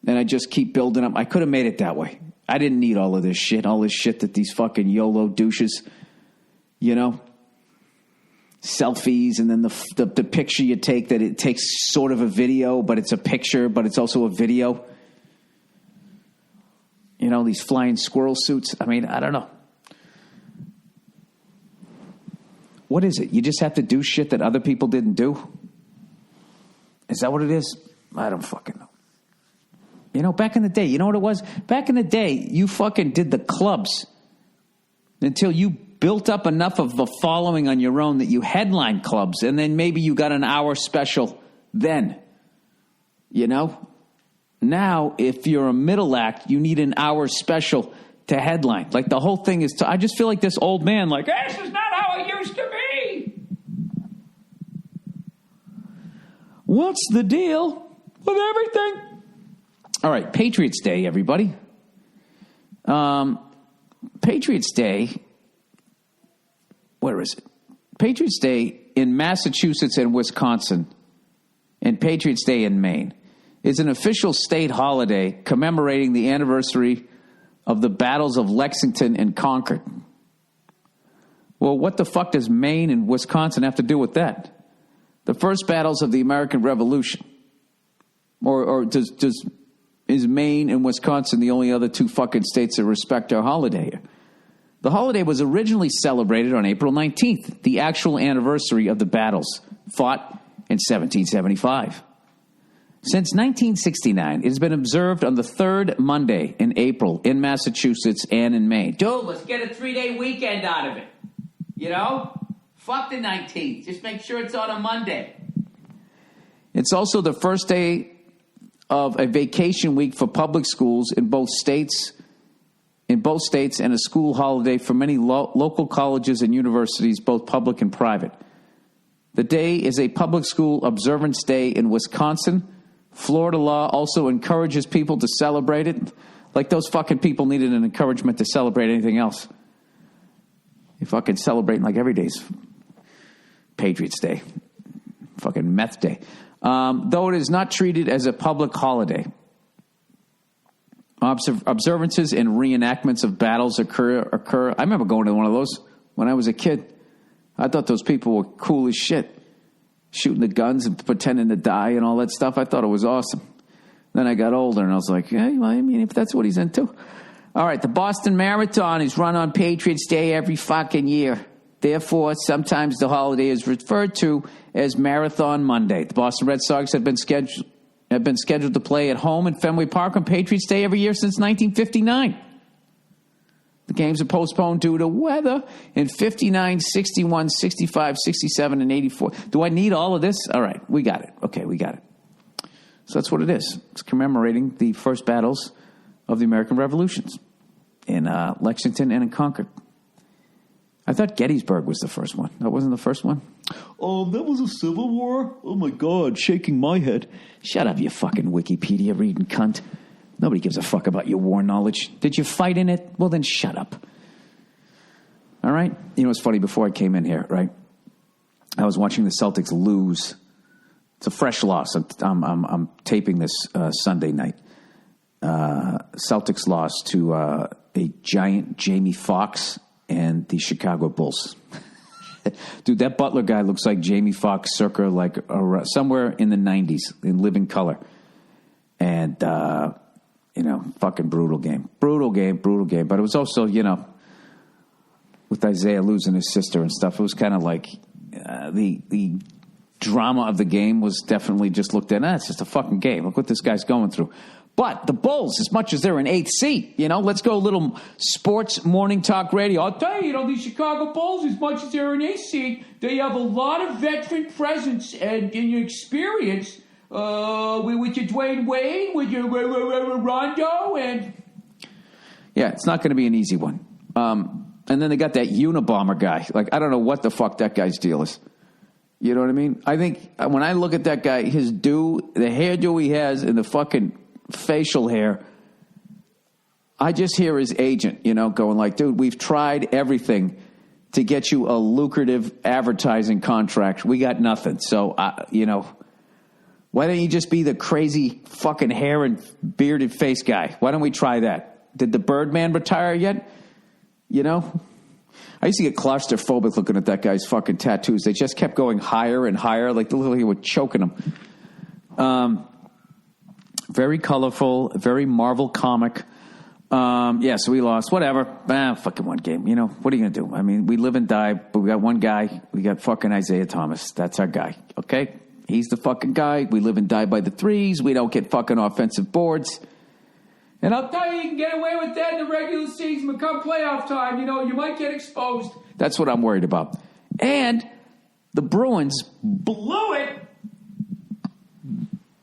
B: and I just keep building up. I could have made it that way. I didn't need all of this shit that these fucking YOLO douches, selfies, and then the picture you take that it takes sort of a video, but it's a picture, but it's also a video. These flying squirrel suits. I mean, I don't know. What is it? You just have to do shit that other people didn't do? Is that what it is? I don't fucking know. Back in the day, you know what it was? Back in the day, you fucking did the clubs until you built up enough of a following on your own that you headlined clubs, and then maybe you got an hour special then. Now, if you're a middle act, you need an hour special to headline. Like, the whole thing is, I just feel like this old man, like, this is not how it used to be. What's the deal with everything? All right, Patriots Day, everybody. Patriots Day, where is it? Patriots Day in Massachusetts and Wisconsin, and Patriots Day in Maine, is an official state holiday commemorating the anniversary of the battles of Lexington and Concord. Well, what the fuck does Maine and Wisconsin have to do with that? The first battles of the American Revolution. Or is Maine and Wisconsin the only other two fucking states that respect our holiday? The holiday was originally celebrated on April 19th, the actual anniversary of the battles fought in 1775. Since 1969, it has been observed on the third Monday in April in Massachusetts and in Maine. Dude, let's get a 3-day weekend out of it. You know? Fuck the 19th. Just make sure it's on a Monday. It's also the first day of a vacation week for public schools in both states, and a school holiday for many local colleges and universities, both public and private. The day is a public school observance day in Wisconsin. Florida law also encourages people to celebrate it. Like those fucking people needed an encouragement to celebrate anything else. They fucking celebrating like every day's Patriots Day. Fucking meth day. Though it is not treated as a public holiday. Observances and reenactments of battles occur. I remember going to one of those when I was a kid. I thought those people were cool as shit. Shooting the guns and pretending to die and all that stuff. I thought it was awesome. Then I got older and I was like, hey, well, I mean, if that's what he's into. All right, the Boston Marathon is run on Patriots Day every fucking year. Therefore, sometimes the holiday is referred to as Marathon Monday. The Boston Red Sox have been scheduled to play at home in Fenway Park on Patriots Day every year since 1959. The games are postponed due to weather in 59, 61, 65, 67, and 84. Do I need all of this? All right, we got it. Okay, we got it. So that's what it is. It's commemorating the first battles of the American Revolutions in Lexington and in Concord. I thought Gettysburg was the first one. That wasn't the first one?
C: That was a Civil War? Oh, my God, shaking my head.
B: Shut up, you fucking Wikipedia reading cunt. Nobody gives a fuck about your war knowledge. Did you fight in it? Well, then shut up. All right? You know, it's funny, before I came in here, right? I was watching the Celtics lose. It's a fresh loss. I'm taping this Sunday night. Celtics lost to a giant Jamie Foxx and the Chicago Bulls. Dude, that Butler guy looks like Jamie Foxx circa like somewhere in the 90s in living color. And, fucking brutal game. Brutal game. But it was also, with Isaiah losing his sister and stuff, it was kind of like the drama of the game was definitely just looked at. It's just a fucking game. Look what this guy's going through. But the Bulls, as much as they're an 8th seed, let's go a little sports morning talk radio. I'll tell you, these Chicago Bulls, as much as they're an 8th seed, they have a lot of veteran presence and experience with your Dwayne Wade, with your Rondo, and... Yeah, it's not going to be an easy one. And then they got that Unabomber guy. Like, I don't know what the fuck that guy's deal is. You know what I mean? I think when I look at that guy, the hairdo he has and the fucking facial hair, I just hear his agent, going like, dude, we've tried everything to get you a lucrative advertising contract. We got nothing. So, why don't you just be the crazy fucking hair and bearded face guy? Why don't we try that? Did the Birdman retire yet? I used to get claustrophobic looking at that guy's fucking tattoos. They just kept going higher and higher, like literally were choking him. Very colorful, very Marvel comic. So we lost. Whatever. Fucking one game. What are you going to do? I mean, we live and die, but we got one guy. We got fucking Isaiah Thomas. That's our guy. Okay? He's the fucking guy. We live and die by the threes. We don't get fucking offensive boards. And I'll tell you can get away with that in the regular season, but come playoff time, you might get exposed. That's what I'm worried about. And the Bruins blew it.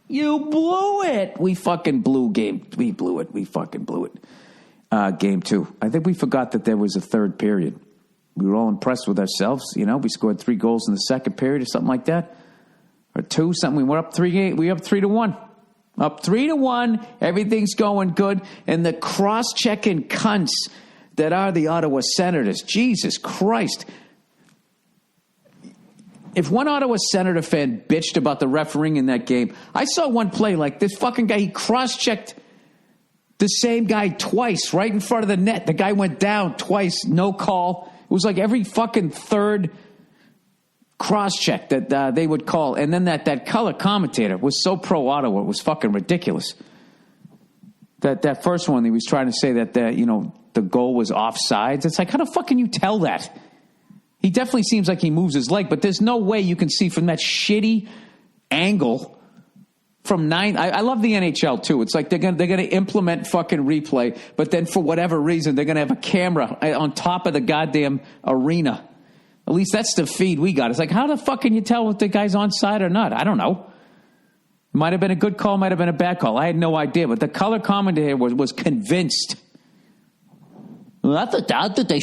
B: You blew it. We fucking blew game. We blew it. We fucking blew it. Game 2. I think we forgot that there was a third period. We were all impressed with ourselves. We scored 3 goals in the second period or something like that. Or 2, something. We were up 3-8. We up 3-1. Up 3-1. Everything's going good. And the cross-checking cunts that are the Ottawa Senators. Jesus Christ. If one Ottawa Senator fan bitched about the refereeing in that game, I saw one play like this fucking guy, he cross-checked the same guy twice right in front of the net. The guy went down twice, no call. It was like every fucking third cross-check that they would call. And then that color commentator was so pro-Ottawa, it was fucking ridiculous. That first one, he was trying to say that, the goal was offsides. It's like, how the fuck can you tell that? He definitely seems like he moves his leg, but there's no way you can see from that shitty angle from 9. I love the NHL too. It's like they're gonna implement fucking replay, but then for whatever reason they're gonna have a camera on top of the goddamn arena. At least that's the feed we got. It's like, how the fuck can you tell if the guy's onside or not? I don't know. Might have been a good call, might have been a bad call. I had no idea, but the color commentator was convinced. Well, I think they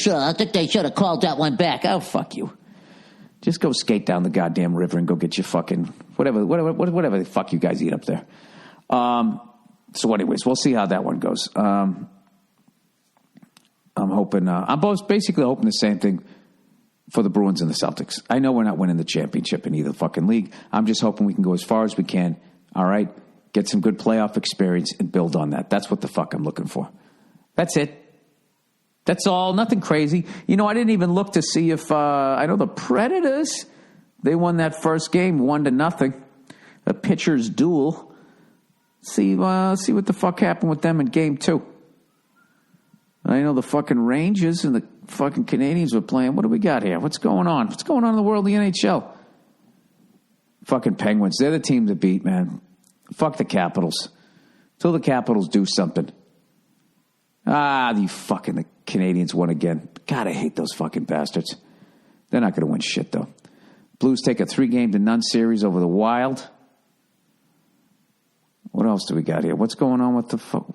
B: should have called that one back. Oh, fuck you. Just go skate down the goddamn river and go get your fucking whatever the fuck you guys eat up there. So, anyways, we'll see how that one goes. I'm hoping. I'm basically hoping the same thing for the Bruins and the Celtics. I know we're not winning the championship in either fucking league. I'm just hoping we can go as far as we can. All right, get some good playoff experience and build on that. That's what the fuck I'm looking for. That's it. That's all. Nothing crazy. You know, I didn't even look to see if I know the Predators. They won that first game 1-0. A pitcher's duel. See what the fuck happened with them in game 2. I know the fucking Rangers and the fucking Canadians were playing. What do we got here? What's going on? What's going on in the world of the NHL? Fucking Penguins. They're the team to beat, man. Fuck the Capitals. Till the Capitals do something. The Canadians won again. God, I hate those fucking bastards. They're not going to win shit, though. Blues take a 3-0 series over the Wild. What else do we got here? What's going on with the fuck?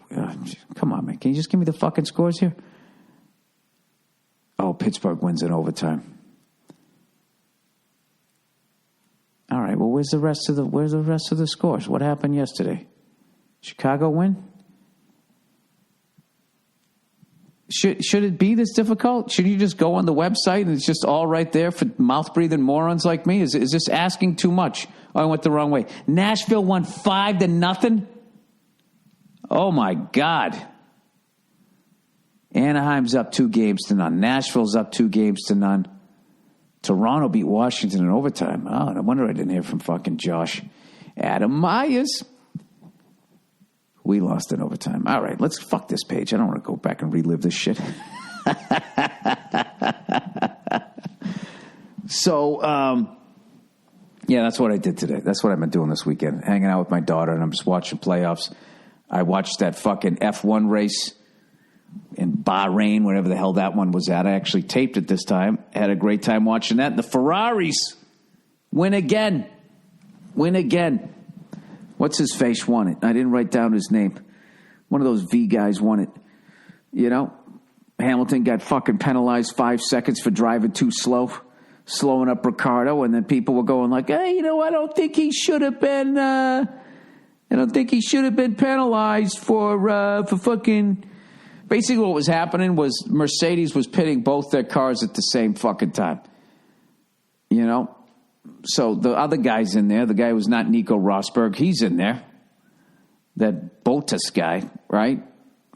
B: Come on, man. Can you just give me the fucking scores here? Oh, Pittsburgh wins in overtime. All right. Well, where's the rest of the scores? What happened yesterday? Chicago win? Should it be this difficult? Should you just go on the website and it's just all right there for mouth-breathing morons like me? Is this asking too much? Oh, I went the wrong way. Nashville won 5-0? Oh, my God. Anaheim's up 2-0. Nashville's up 2-0. Toronto beat Washington in overtime. Oh, no wonder I didn't hear from fucking Josh. Adam Myers. We lost in overtime. All right, let's fuck this page. I don't want to go back and relive this shit. So, yeah, that's what I did today. That's what I've been doing this weekend. Hanging out with my daughter, and I'm just watching playoffs. I watched that fucking F1 race in Bahrain, wherever the hell that one was at. I actually taped it this time. Had a great time watching that. The Ferraris win again. What's his face won it? I didn't write down his name. One of those V guys won it. You know, Hamilton got fucking penalized 5 seconds for driving too slow, slowing up Ricciardo, and then people were going like, "Hey, I don't think he should have been. I don't think he should have been penalized for fucking." Basically, what was happening was Mercedes was pitting both their cars at the same fucking time. You know. So the other guy's in there. The guy who's not Nico Rosberg, he's in there. That Bottas guy, right?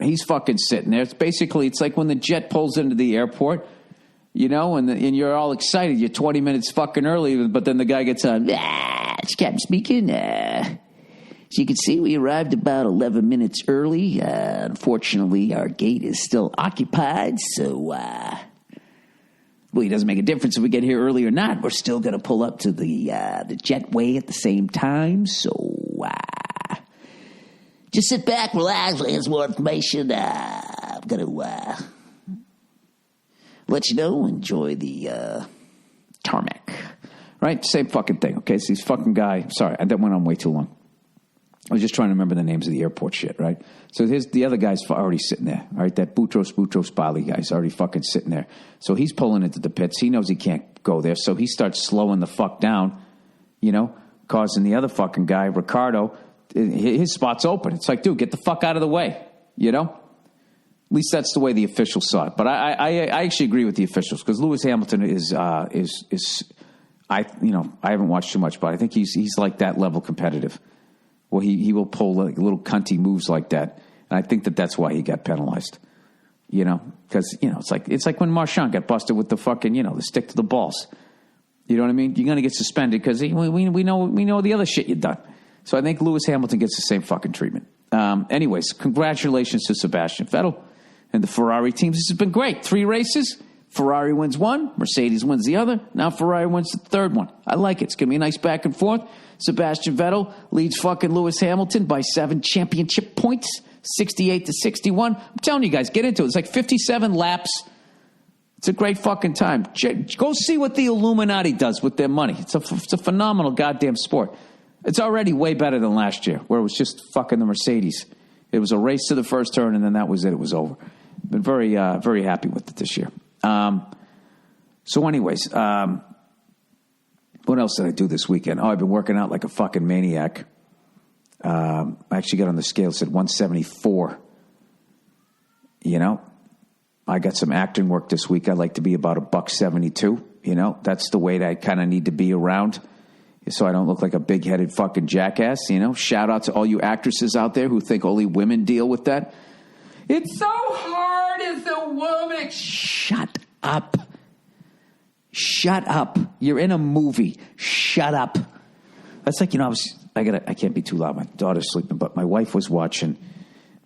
B: He's fucking sitting there. It's like when the jet pulls into the airport, and you're all excited. You're 20 minutes fucking early, but then the guy gets on. It's Captain speaking. So you can see we arrived about 11 minutes early. Unfortunately, our gate is still occupied, so... Well, it doesn't make a difference if we get here early or not. We're still going to pull up to the jetway at the same time. So just sit back, relax, there's more information. I'm going to let you know, enjoy the tarmac. Right? Same fucking thing, okay? So these fucking guy, sorry, that went on way too long. I was just trying to remember the names of the airport shit, right? So the other guy's already sitting there, all right? That Boutros Bali guy's already fucking sitting there. So he's pulling into the pits. He knows he can't go there. So he starts slowing the fuck down, causing the other fucking guy, Ricardo, his spot's open. It's like, dude, get the fuck out of the way, At least that's the way the officials saw it. But I actually agree with the officials because Lewis Hamilton is I haven't watched too much, but I think he's like that level competitive. Well, he will pull like little cunty moves like that, and I think that's why he got penalized. Because it's like when Marchand got busted with the fucking the stick to the balls. You know what I mean? You're gonna get suspended because we know the other shit you've done. So I think Lewis Hamilton gets the same fucking treatment. Anyways, congratulations to Sebastian Vettel and the Ferrari teams. This has been great. 3 races, Ferrari wins one, Mercedes wins the other. Now Ferrari wins the third one. I like it. It's going to be a nice back and forth. Sebastian Vettel leads fucking Lewis Hamilton by 7 championship points, 68-61. I'm telling you guys, get into it. It's like 57 laps. It's a great fucking time. Go see what the Illuminati does with their money. It's a phenomenal goddamn sport. It's already way better than last year, where it was just fucking the Mercedes. It was a race to the first turn, and then that was it. It was over. Been very, very happy with it this year. So anyways, what else did I do this weekend? Oh, I've been working out like a fucking maniac. I actually got on the scale, it said 174. You know, I got some acting work this week. I like to be about $172. You know, that's the weight I kind of need to be around, so I don't look like a big-headed fucking jackass. You know, shout out to all you actresses out there who think only women deal with that. It's so hard as a woman. Shut up. Shut up. You're in a movie. Shut up. That's like, you know, I can't be too loud. My daughter's sleeping, but my wife was watching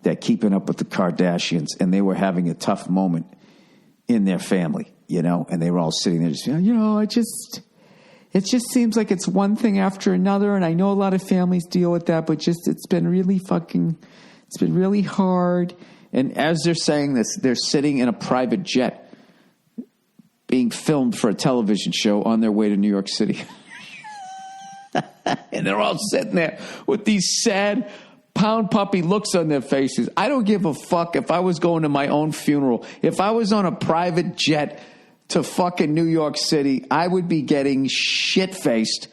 B: that Keeping Up with the Kardashians, and they were having a tough moment in their family, you know, and they were all sitting there just, you know, it just seems like it's one thing after another, and I know a lot of families deal with that, but it's been really hard. And as they're saying this, they're sitting in a private jet being filmed for a television show on their way to New York City. And they're all sitting there with these sad pound puppy looks on their faces. I don't give a fuck if I was going to my own funeral. If I was on a private jet to fucking New York City, I would be getting shit-faced.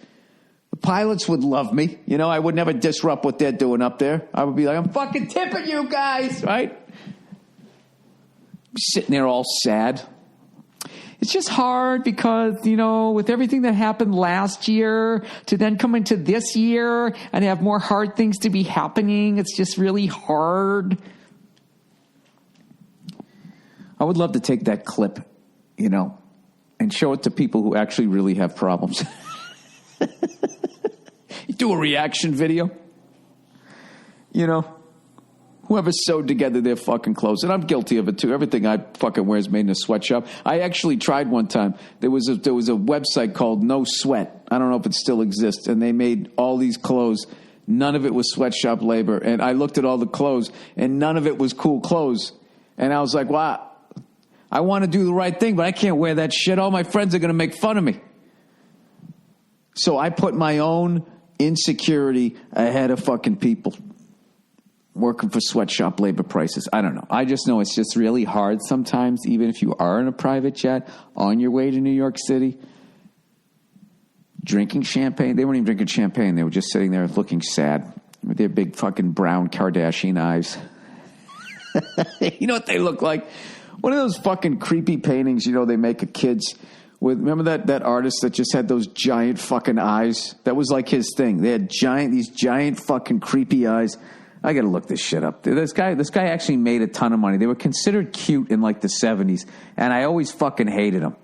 B: The pilots would love me. You know, I would never disrupt what they're doing up there. I would be like, I'm fucking tipping you guys, right? Sitting there all sad. It's just hard because, you know, with everything that happened last year to then come into this year and have more hard things to be happening, it's just really hard. I would love to take that clip, you know, and show it to people who actually really have problems. You do a reaction video, you know. Whoever sewed together their fucking clothes. And I'm guilty of it, too. Everything I fucking wear is made in a sweatshop. I actually tried one time. There was a website called No Sweat. I don't know if it still exists. And they made all these clothes. None of it was sweatshop labor. And I looked at all the clothes, and none of it was cool clothes. And I was like, wow, I want to do the right thing, but I can't wear that shit. All my friends are going to make fun of me. So I put my own insecurity ahead of fucking people. Working for sweatshop labor prices. I don't know. I just know it's just really hard sometimes, even if you are in a private jet on your way to New York City, drinking champagne. They weren't even drinking champagne. They were just sitting there looking sad with their big fucking brown Kardashian eyes. You know what they look like? One of those fucking creepy paintings, you know, they make of kids with. Remember that artist that just had those giant fucking eyes? That was like his thing. They had these giant fucking creepy eyes. I got to look this shit up. This guy actually made a ton of money. They were considered cute in like the 70s, and I always fucking hated him.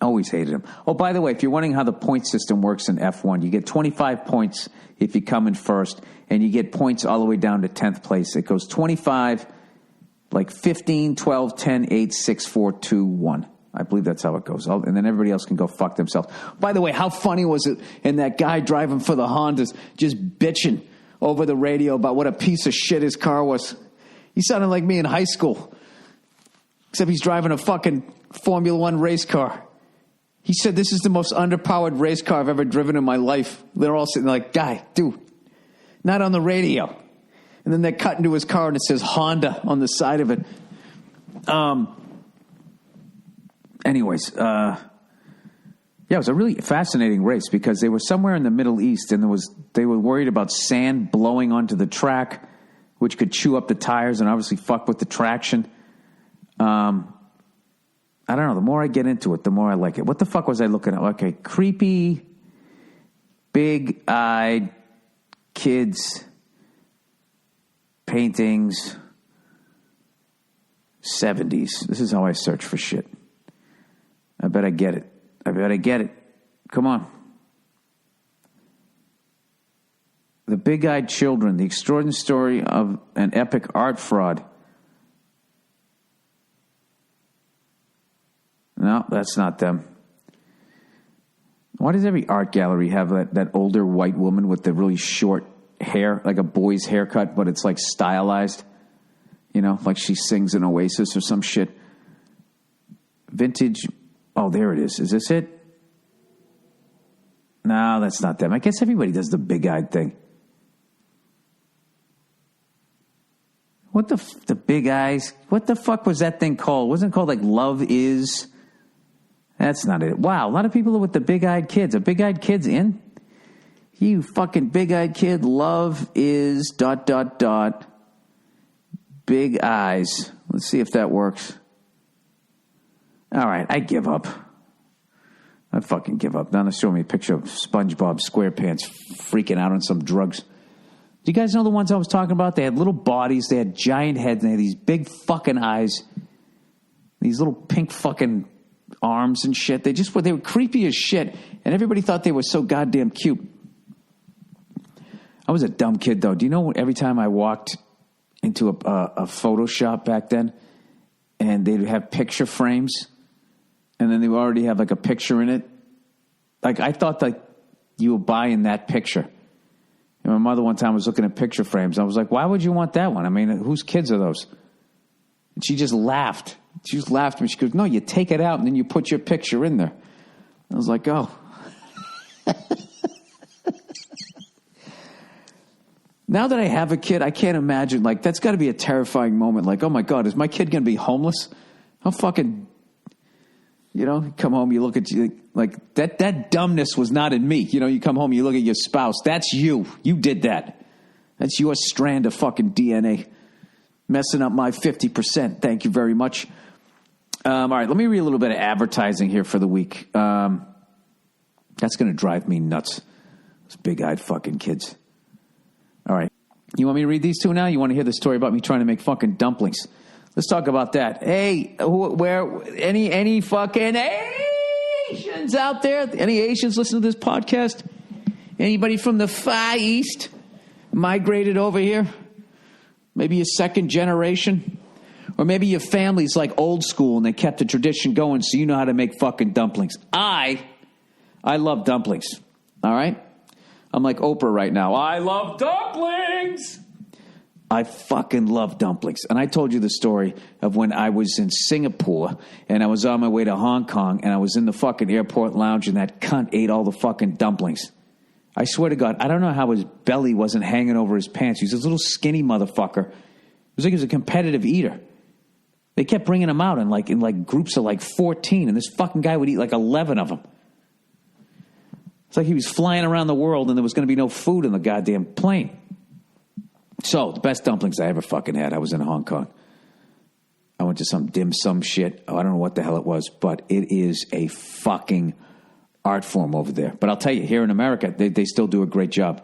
B: Always hated him. Oh, by the way, if you're wondering how the point system works in F1, you get 25 points if you come in first, and you get points all the way down to 10th place. It goes 25, like 15, 12, 10, 8, 6, 4, 2, 1. I believe that's how it goes. And then everybody else can go fuck themselves. By the way, how funny was it? And that guy driving for the Hondas just bitching over the radio about what a piece of shit his car was. He sounded like me in high school. Except he's driving a fucking Formula One race car. He said, this is the most underpowered race car I've ever driven in my life. They're all sitting like, guy, dude, not on the radio. And then they cut into his car and it says Honda on the side of it. Anyways, yeah, it was a really fascinating race because they were somewhere in the Middle East and they were worried about sand blowing onto the track, which could chew up the tires and obviously fuck with the traction. I don't know. The more I get into it, the more I like it. What the fuck was I looking at? Okay, creepy, big-eyed kids, paintings, 70s. This is how I search for shit. I bet I get it. Come on. The Big-Eyed Children, the extraordinary story of an epic art fraud. that's not them. Why does every art gallery have that older white woman with the really short hair, like a boy's haircut, but it's like stylized? You know, like she sings in Oasis or some shit. Vintage. Oh, there it is. Is this it? No, that's not them. I guess everybody does the big-eyed thing. What the big eyes? What the fuck was that thing called? Wasn't it called like Love Is? That's not it. Wow, a lot of people are with the big-eyed kids. Are big-eyed kids in? You fucking big-eyed kid. Love is ... Big eyes. Let's see if that works. All right, I give up. I fucking give up. Now they're showing me a picture of SpongeBob SquarePants freaking out on some drugs. Do you guys know the ones I was talking about? They had little bodies, they had giant heads, and they had these big fucking eyes, these little pink fucking arms and shit. They were creepy as shit, and everybody thought they were so goddamn cute. I was a dumb kid, though. Do you know every time I walked into a photo shop back then, and they'd have picture frames, and then they would already have like a picture in it? Like, I thought like you were buying that picture. And my mother one time was looking at picture frames. I was like, why would you want that one? I mean, whose kids are those? And she just laughed. She just laughed at me. She goes, no, you take it out and then you put your picture in there. I was like, oh. Now that I have a kid, I can't imagine. Like, that's got to be a terrifying moment. Like, oh my God, is my kid going to be homeless? How fucking, you come home, you look at you, like that dumbness was not in me. You come home, you look at your spouse. That's you. You did that. That's your strand of fucking DNA. Messing up my 50%. Thank you very much. All right, let me read a little bit of advertising here for the week. That's going to drive me nuts. Those big-eyed fucking kids. All right. You want me to read these two now? You want to hear the story about me trying to make fucking dumplings? Let's talk about that. Hey, any fucking Asians out there? Any Asians listen to this podcast? Anybody from the Far East migrated over here? Maybe your second generation? Or maybe your family's like old school and they kept the tradition going so you know how to make fucking dumplings. I love dumplings. All right? I'm like Oprah right now. I love dumplings. I fucking love dumplings. And I told you the story of when I was in Singapore and I was on my way to Hong Kong and I was in the fucking airport lounge and that cunt ate all the fucking dumplings. I swear to God, I don't know how his belly wasn't hanging over his pants. He's this little skinny motherfucker. It was like he was a competitive eater. They kept bringing him out in groups of like 14 and this fucking guy would eat like 11 of them. It's like he was flying around the world and there was going to be no food in the goddamn plane. So, the best dumplings I ever fucking had, I was in Hong Kong. I went to some dim sum shit. Oh, I don't know what the hell it was, but it is a fucking art form over there. But I'll tell you, here in America, they still do a great job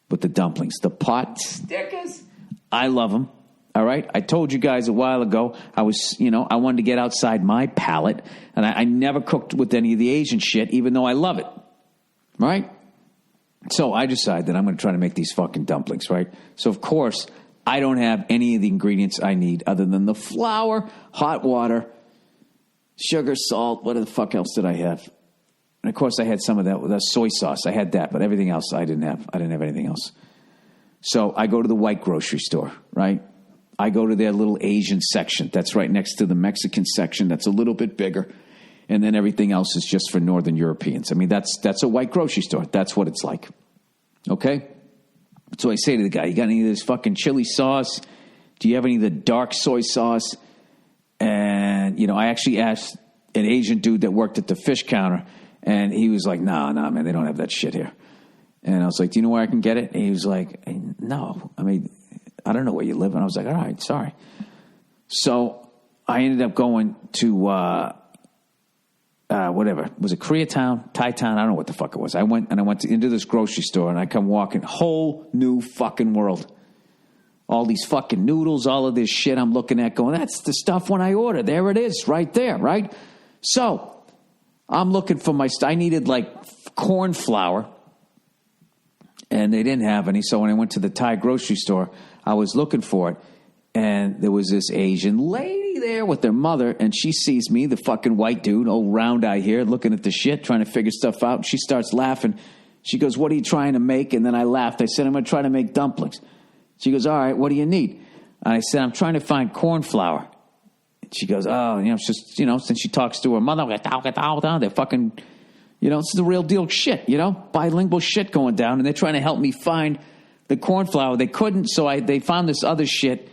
B: with the dumplings. The pot stickers, I love them. All right? I told you guys a while ago, I wanted to get outside my palate, and I never cooked with any of the Asian shit, even though I love it. Right? So I decided that I'm going to try to make these fucking dumplings, right? So, of course, I don't have any of the ingredients I need other than the flour, hot water, sugar, salt. What the fuck else did I have? And, of course, I had some of that soy sauce. I had that, but everything else I didn't have. I didn't have anything else. So I go to the white grocery store, right? I go to their little Asian section. That's right next to the Mexican section. That's a little bit bigger. And then everything else is just for Northern Europeans. I mean, that's a white grocery store. That's what it's like. Okay? So I say to the guy, you got any of this fucking chili sauce? Do you have any of the dark soy sauce? And, I actually asked an Asian dude that worked at the fish counter, and he was like, nah, man, they don't have that shit here. And I was like, do you know where I can get it? And he was like, no. I mean, I don't know where you live. And I was like, all right, sorry. So I ended up going to... whatever. Was it Koreatown, Thai Town? I don't know what the fuck it was. I went into this grocery store and I come walking, whole new fucking world. All these fucking noodles, all of this shit I'm looking at going, that's the stuff when I order. There it is, right there, right? So I'm looking for I needed like corn flour and they didn't have any. So when I went to the Thai grocery store, I was looking for it and there was this Asian lady there with their mother, and she sees me, the fucking white dude, old round eye here, looking at the shit, trying to figure stuff out. She starts laughing. She goes, what are you trying to make? And then I laughed. I said, I'm going to try to make dumplings. She goes, all right, what do you need? And I said, I'm trying to find corn flour. She goes, oh, it's just, since she talks to her mother, they're fucking, this is the real deal shit, bilingual shit going down, and they're trying to help me find the corn flour. They couldn't, so they found this other shit,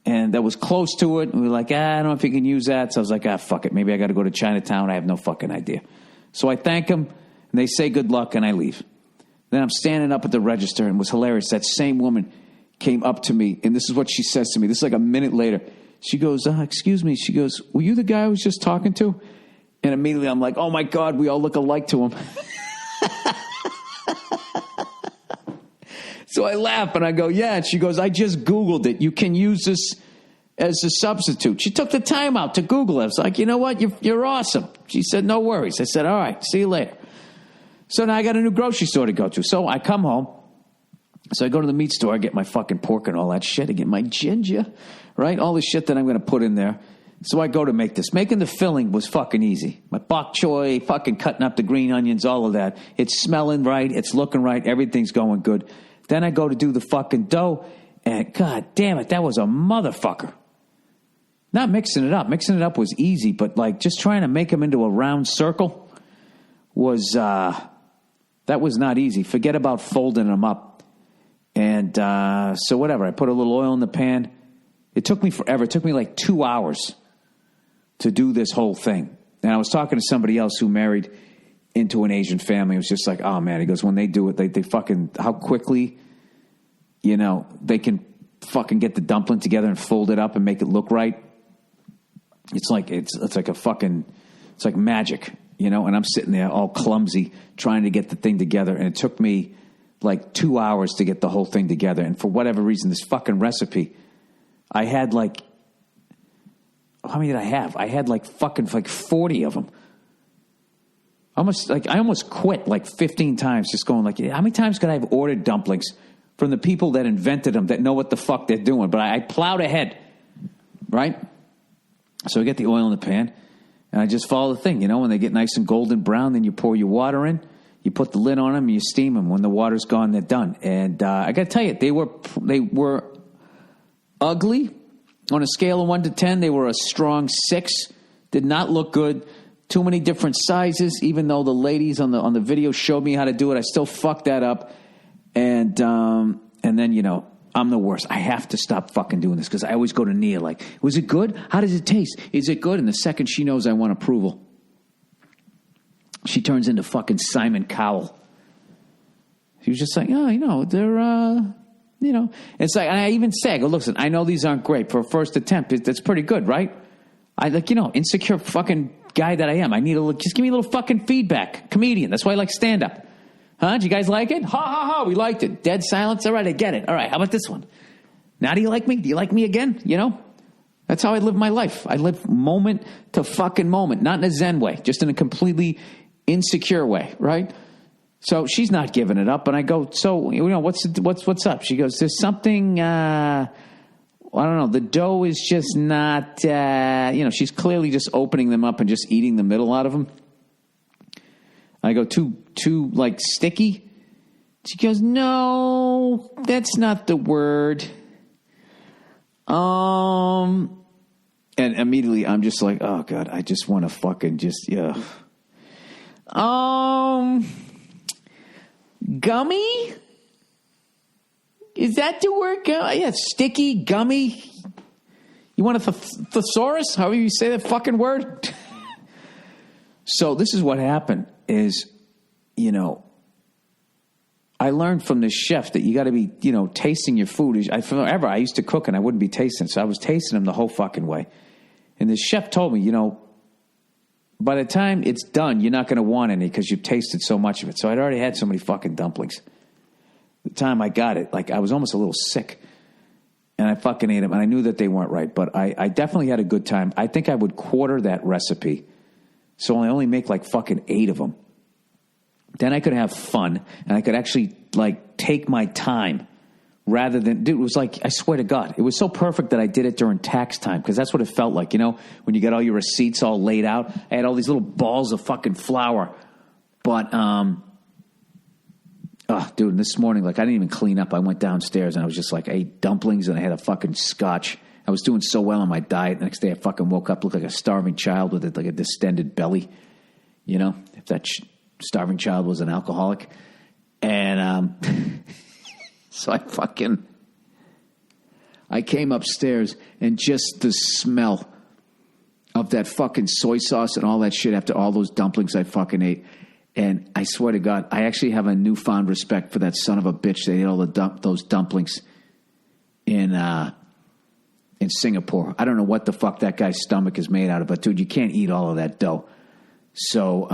B: and that was close to it, and we were like, I don't know if you can use that. So I was like, fuck it, maybe I got to go to Chinatown. I have no fucking idea. So I thank them, and they say good luck, and I leave. Then I'm standing up at the register, and it was hilarious. That same woman came up to me, and this is what she says to me. This is like a minute later. She goes, excuse me. She goes, were you the guy I was just talking to? And immediately I'm like, oh, my God, we all look alike to him. So I laugh, and I go, yeah. And she goes, I just Googled it. You can use this as a substitute. She took the time out to Google it. I was like, you know what? You're awesome. She said, no worries. I said, all right, see you later. So now I got a new grocery store to go to. So I come home. So I go to the meat store. I get my fucking pork and all that shit. I get my ginger, right? All the shit that I'm going to put in there. So I go to make this. Making the filling was fucking easy. My bok choy, fucking cutting up the green onions, all of that. It's smelling right. It's looking right. Everything's going good. Then I go to do the fucking dough. And God damn it, that was a motherfucker. Not mixing it up. Mixing it up was easy. But like just trying to make them into a round circle was, that was not easy. Forget about folding them up. And so whatever, I put a little oil in the pan. It took me forever. It took me like 2 hours to do this whole thing. And I was talking to somebody else who married into an Asian family. It was just like, oh, man. He goes, when they do it, they fucking, how quickly, they can fucking get the dumpling together and fold it up and make it look right. It's like a fucking, it's like magic, and I'm sitting there all clumsy trying to get the thing together. And it took me like 2 hours to get the whole thing together. And for whatever reason, this fucking recipe, I had like, how many did I have? I had like 40 of them. I almost quit like 15 times just going like, how many times could I have ordered dumplings from the people that invented them that know what the fuck they're doing? But I plowed ahead, right? So I get the oil in the pan and I just follow the thing. When they get nice and golden brown, then you pour your water in. You put the lid on them, and you steam them. When the water's gone, they're done. And I got to tell you, they were ugly. On a scale of 1 to 10, they were a strong 6. Did not look good. Too many different sizes. Even though the ladies on the video showed me how to do it, I still fucked that up. And then I'm the worst. I have to stop fucking doing this because I always go to Nia like, was it good? How does it taste? Is it good? And the second she knows I want approval, she turns into fucking Simon Cowell. She was just like, oh, they're, It's like, and I even say, I go, listen, I know these aren't great for a first attempt. That's pretty good, right? I like, insecure fucking guy that I am. I need just give me a little fucking feedback. Comedian. That's why I like stand-up. Huh? Did you guys like it? Ha, ha, ha. We liked it. Dead silence. All right, I get it. All right, how about this one? Now do you like me? Do you like me again? That's how I live my life. I live moment to fucking moment. Not in a Zen way. Just in a completely insecure way, right? So she's not giving it up, and I go, so what's up? She goes, there's something. I don't know. The dough is just not. She's clearly just opening them up and just eating the middle out of them. I go, too like sticky. She goes, no, that's not the word. And immediately I'm just like, oh God, I just want to fucking just Gummy? Is that the word? Yeah, sticky, gummy. You want a thesaurus? However you say that fucking word. So this is what happened is, I learned from this chef that you got to be, tasting your food. Forever, I used to cook and I wouldn't be tasting. So I was tasting them the whole fucking way. And the chef told me, by the time it's done, you're not going to want any because you've tasted so much of it. So I'd already had so many fucking dumplings. The time I got it, like I was almost a little sick. And I fucking ate them. And I knew that they weren't right. But I definitely had a good time. I think I would quarter that recipe. So I only make like fucking 8 of them. Then I could have fun. And I could actually like take my time rather than, dude, it was like, I swear to God, it was so perfect that I did it during tax time, because that's what it felt like, when you got all your receipts all laid out. I had all these little balls of fucking flour. But, dude, this morning, like, I didn't even clean up. I went downstairs and I was just like, I ate dumplings and I had a fucking scotch. I was doing so well on my diet. The next day I fucking woke up, looked like a starving child with like a distended belly, if that starving child was an alcoholic. And so I came upstairs, and just the smell of that fucking soy sauce and all that shit after all those dumplings I fucking ate. And I swear to God, I actually have a newfound respect for that son of a bitch that ate all those dumplings in Singapore. I don't know what the fuck that guy's stomach is made out of, but dude, you can't eat all of that dough. So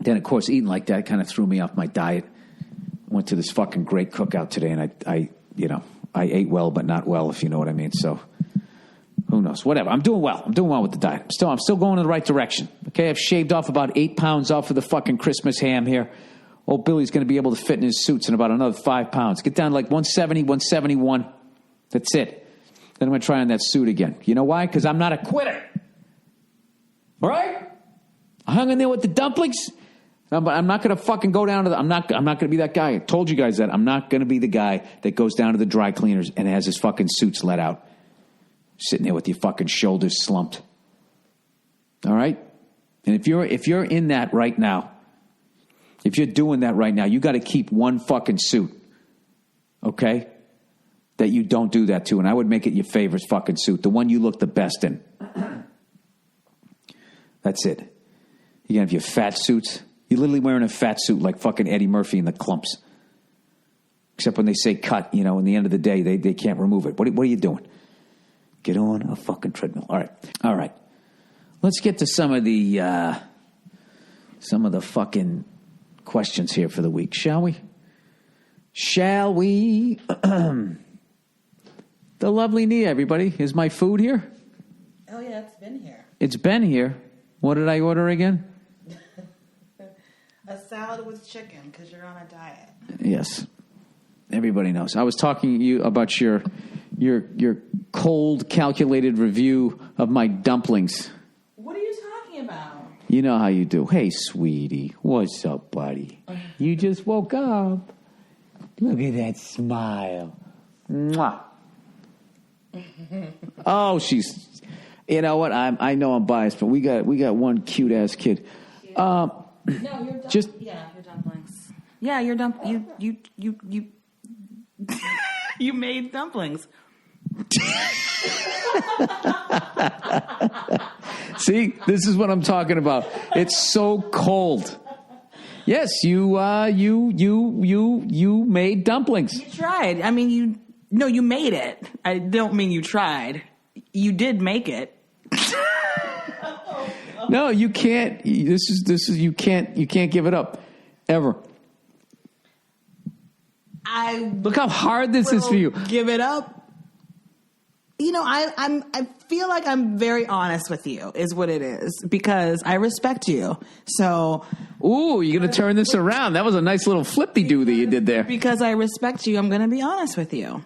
B: then, of course, eating like that kind of threw me off my diet. Went to this fucking great cookout today, and I ate well, but not well, if you know what I mean. So who knows? Whatever. I'm doing well. I'm doing well with the diet. I'm still going in the right direction. Okay, I've shaved off about 8 pounds off of the fucking Christmas ham here. Old Billy's going to be able to fit in his suits in about another 5 pounds. Get down to like 170, 171. That's it. Then I'm going to try on that suit again. You know why? Because I'm not a quitter. All right? I hung in there with the dumplings. I'm not going to fucking go down to I'm not going to be that guy. I told you guys that. I'm not going to be the guy that goes down to the dry cleaners and has his fucking suits let out. Sitting there with your fucking shoulders slumped. All right? And if you're in that right now, if you're doing that right now, you got to keep one fucking suit. Okay? That you don't do that to. And I would make it your favorite fucking suit. The one you look the best in. That's it. You can have your fat suits. You're literally wearing a fat suit like fucking Eddie Murphy in the Clumps. Except when they say cut, in the end of the day, they can't remove it. What are you doing? Get on a fucking treadmill. All right. Let's get to some of the fucking questions here for the week, shall we? The lovely Nia, everybody. Is my food here?
D: Oh, yeah, it's been here.
B: It's been here. What did I order again?
D: A salad with chicken, because you're on a diet.
B: Yes. Everybody knows. I was talking to you about your cold, calculated review of my dumplings.
D: What are you talking about?
B: You know how you do. Hey, sweetie. What's up, buddy? You just woke up. Look at that smile. Mwah. Oh, she's... You know what? I know I'm biased, but we got one cute-ass kid.
D: No, you're you're dumplings. Yeah, you're you you made dumplings.
B: See, this is what I'm talking about. It's so cold. Yes, you made dumplings.
D: You tried. I mean, you made it. I don't mean you tried. You did make it.
B: No, you can't. This is you can't give it up ever. Look how hard this is for you.
D: Give it up. I feel like I'm very honest with you, is what it is, because I respect you. So,
B: ooh, you're gonna turn this around. That was a nice little flippy-do that you did there.
D: Because I respect you, I'm gonna be honest with you.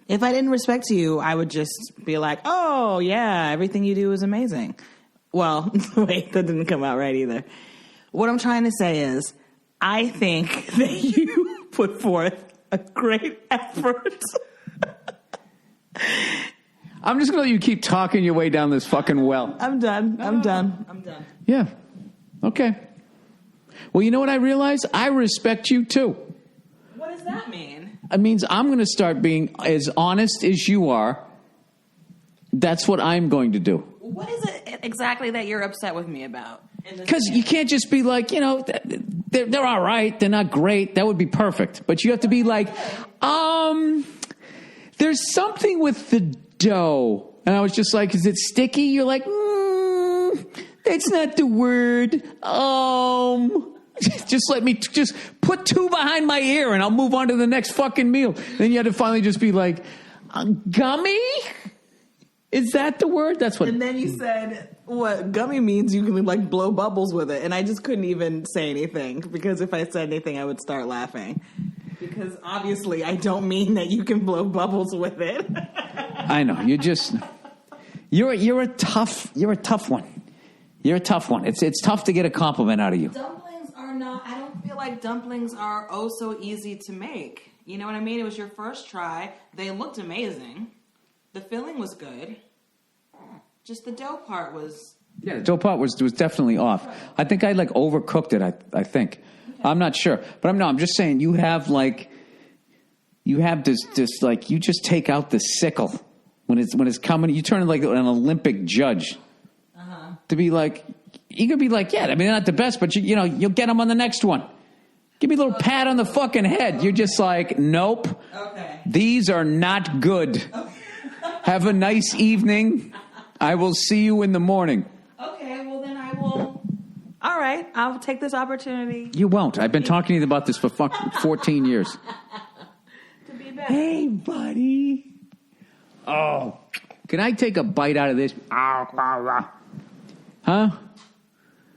D: If I didn't respect you, I would just be like, oh yeah, everything you do is amazing. Well, wait, that didn't come out right either. What I'm trying to say is, I think that you put forth a great effort.
B: I'm just going to let you keep talking your way down this fucking well.
D: I'm done.
B: Yeah. Okay. Well, you know what I realized? I respect you too.
D: What does that mean?
B: It means I'm going to start being as honest as you are. That's what I'm going to do.
D: What is it exactly that you're upset with me about?
B: Because you can't just be like, they're all right. They're not great. That would be perfect. But you have to be like, there's something with the dough. And I was just like, is it sticky? You're like, that's not the word. Just let me just put two behind my ear and I'll move on to the next fucking meal. Then you had to finally just be like, gummy? Is that the word? That's what.
D: And then you said, what gummy means you can like blow bubbles with it. And I just couldn't even say anything because if I said anything, I would start laughing. Because obviously I don't mean that you can blow bubbles with it.
B: I know. You're a tough one. You're a tough one. It's tough to get a compliment out of you.
D: Dumplings are not, I don't feel like dumplings are oh so easy to make. You know what I mean? It was your first try. They looked amazing. The filling was good. Just the dough part was...
B: Yeah, the dough part was definitely off. I think I overcooked it, I think. Okay. I'm not sure. But I'm just saying you have this you just take out the sickle when it's coming. You turn like an Olympic judge. To be like, you could be like, yeah, I mean, they're not the best, but you'll get them on the next one. Give me a little pat on the fucking head. You're just like, nope. Okay. These are not good. Okay. Have a nice evening. I will see you in the morning.
D: Okay, well then I will. All right, I'll take this opportunity.
B: You won't. I've been talking to you about this for 14 years.
D: To be better.
B: Hey, buddy. Oh, can I take a bite out of this? Huh?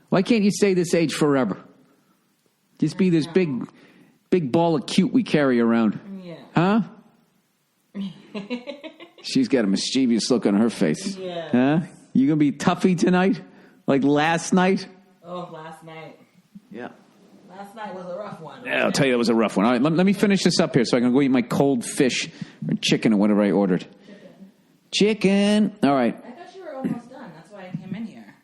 B: Why can't you stay this age forever? Just be this big ball of cute we carry around.
D: Yeah.
B: Huh? She's got a mischievous look on her face.
D: Yeah.
B: Huh? You gonna be toughy tonight? Like last night?
D: Oh, last night.
B: Yeah.
D: Last night was a rough one.
B: Yeah, I'll tell you it was a rough one. All right, let me finish this up here so I can go eat my cold fish or chicken or whatever I ordered. Chicken. All right.
D: I thought you were almost done. That's why I came in here.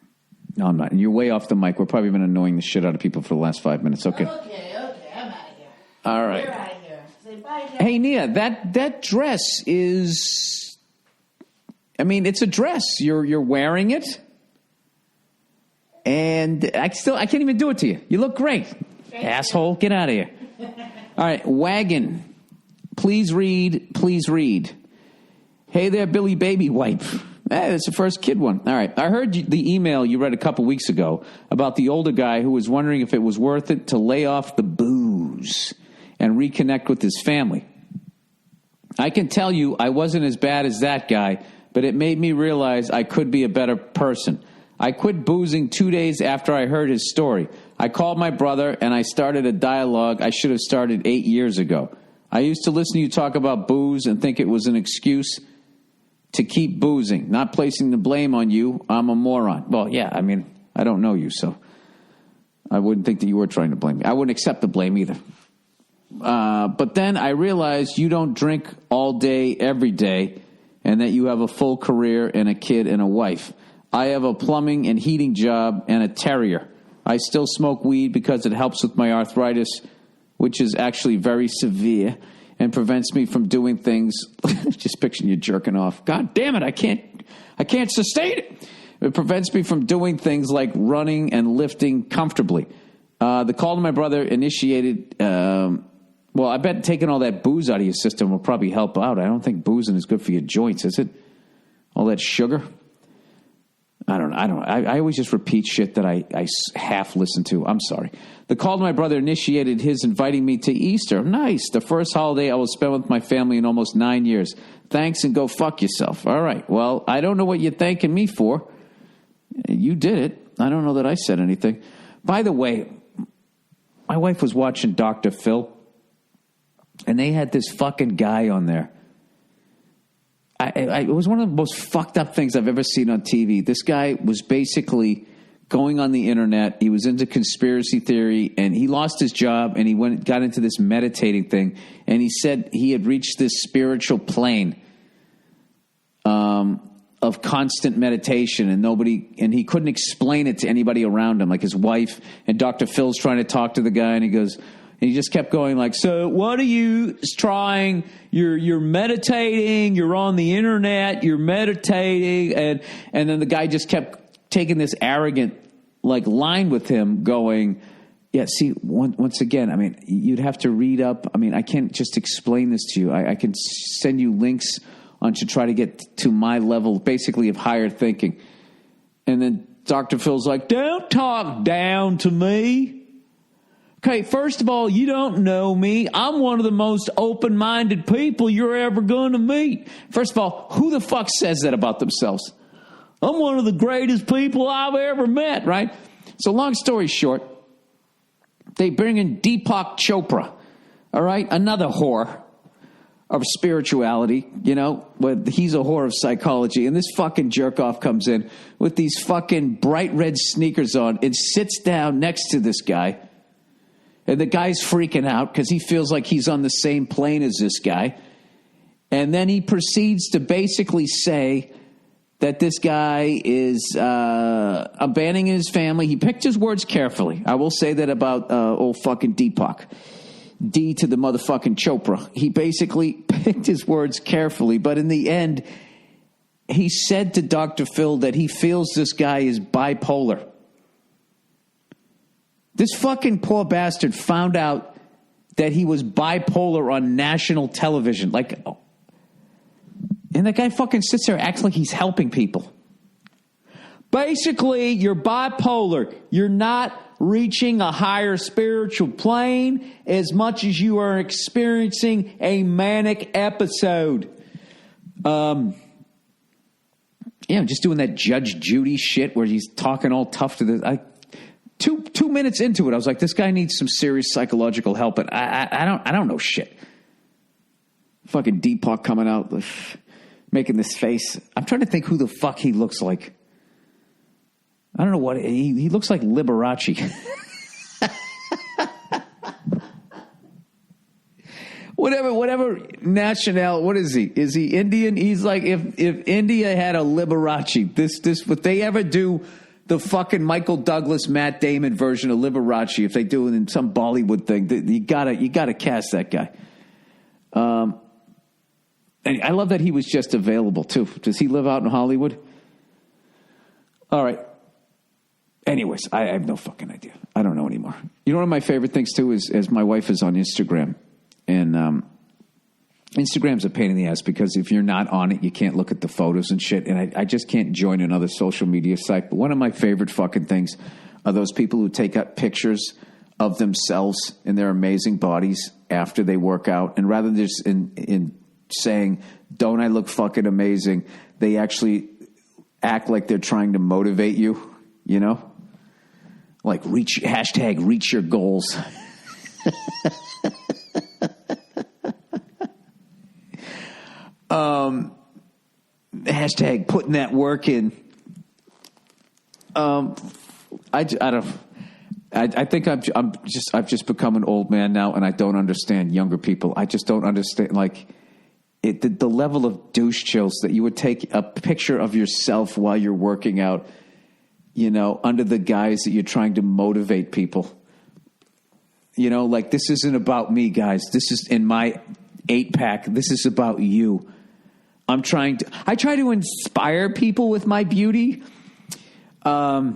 B: No, I'm not. And you're way off the mic. We're probably been annoying the shit out of people for the last 5 minutes. Okay.
D: Okay, I'm out of here.
B: All right.
D: You're out of here. Say bye, Jeff.
B: Hey, Nia, that dress is... I mean, it's a dress. You're wearing it. And I can't even do it to you. You look great. Asshole, get out of here. All right, Wagon. Please read. Hey there, Billy Baby Wipe. That's the first kid one. All right. I heard the email you read a couple weeks ago about the older guy who was wondering if it was worth it to lay off the booze and reconnect with his family. I can tell you I wasn't as bad as that guy, but it made me realize I could be a better person. I quit boozing 2 days after I heard his story. I called my brother and I started a dialogue I should have started 8 years ago. I used to listen to you talk about booze and think it was an excuse to keep boozing, not placing the blame on you. I'm a moron. Well, yeah, I mean, I don't know you, so I wouldn't think that you were trying to blame me. I wouldn't accept the blame either. But then I realized you don't drink all day, every day, and that you have a full career and a kid and a wife. I have a plumbing and heating job and a terrier. I still smoke weed because it helps with my arthritis, which is actually very severe, and prevents me from doing things. Just picturing you jerking off. God damn it, I can't sustain it. It prevents me from doing things like running and lifting comfortably. The call to my brother initiated. Well, I bet taking all that booze out of your system will probably help out. I don't think boozing is good for your joints, is it? All that sugar. I don't know. I always just repeat shit that I half listen to. I'm sorry. The call to my brother initiated his inviting me to Easter. Nice. The first holiday I will spend with my family in almost 9 years. Thanks and go fuck yourself. All right. Well, I don't know what you're thanking me for. You did it. I don't know that I said anything. By the way, my wife was watching Dr. Phil, and they had this fucking guy on there. It was one of the most fucked up things I've ever seen on TV. This guy was basically going on the internet. He was into conspiracy theory, and he lost his job, and he got into this meditating thing. And he said he had reached this spiritual plane of constant meditation, and he couldn't explain it to anybody around him, like his wife. And Dr. Phil's trying to talk to the guy, and he goes. And he just kept going like, so what are you trying? You're meditating. You're on the internet. You're meditating. And then the guy just kept taking this arrogant like line with him going, yeah, see, once again, I mean, you'd have to read up. I mean, I can't just explain this to you. I can send you links on to try to get to my level, basically, of higher thinking. And then Dr. Phil's like, don't talk down to me. Okay, first of all, you don't know me. I'm one of the most open-minded people you're ever going to meet. First of all, who the fuck says that about themselves? I'm one of the greatest people I've ever met, right? So long story short, they bring in Deepak Chopra, All right? Another whore of spirituality, but he's a whore of psychology. And this fucking jerk-off comes in with these fucking bright red sneakers on and sits down next to this guy. And the guy's freaking out because he feels like he's on the same plane as this guy. And then he proceeds to basically say that this guy is abandoning his family. He picked his words carefully. I will say that about old fucking Deepak. D to the motherfucking Chopra. He basically picked his words carefully, but in the end, he said to Dr. Phil that he feels this guy is bipolar. This fucking poor bastard found out that he was bipolar on national television. And that guy fucking sits there and acts like he's helping people. Basically, you're bipolar. You're not reaching a higher spiritual plane as much as you are experiencing a manic episode. Just doing that Judge Judy shit where he's talking all tough to the... Two minutes into it, I was like, this guy needs some serious psychological help, and I don't know shit. Fucking Deepak coming out, making this face. I'm trying to think who the fuck he looks like. I don't know what he looks like. Liberace. whatever national. What is he? Is he Indian? He's like if India had a Liberace. This if they ever do the fucking Michael Douglas, Matt Damon version of Liberace, if they do it in some Bollywood thing, you gotta cast that guy. And I love that he was just available too. Does he live out in Hollywood? All right. Anyways, I have no fucking idea. I don't know anymore. One of my favorite things, too, is my wife is on Instagram. And Instagram's a pain in the ass because if you're not on it, you can't look at the photos and shit. And I just can't join another social media site. But one of my favorite fucking things are those people who take up pictures of themselves and their amazing bodies after they work out. And rather than just in saying, don't I look fucking amazing, they actually act like they're trying to motivate you. Like hashtag reach your goals. Hashtag putting that work in. I think I've just become an old man now, and I don't understand younger people. I just don't understand the level of douche chills that you would take a picture of yourself while you're working out. Under the guise that you're trying to motivate people. This isn't about me, guys. This is in my 8-pack. This is about you. I try to inspire people with my beauty. That's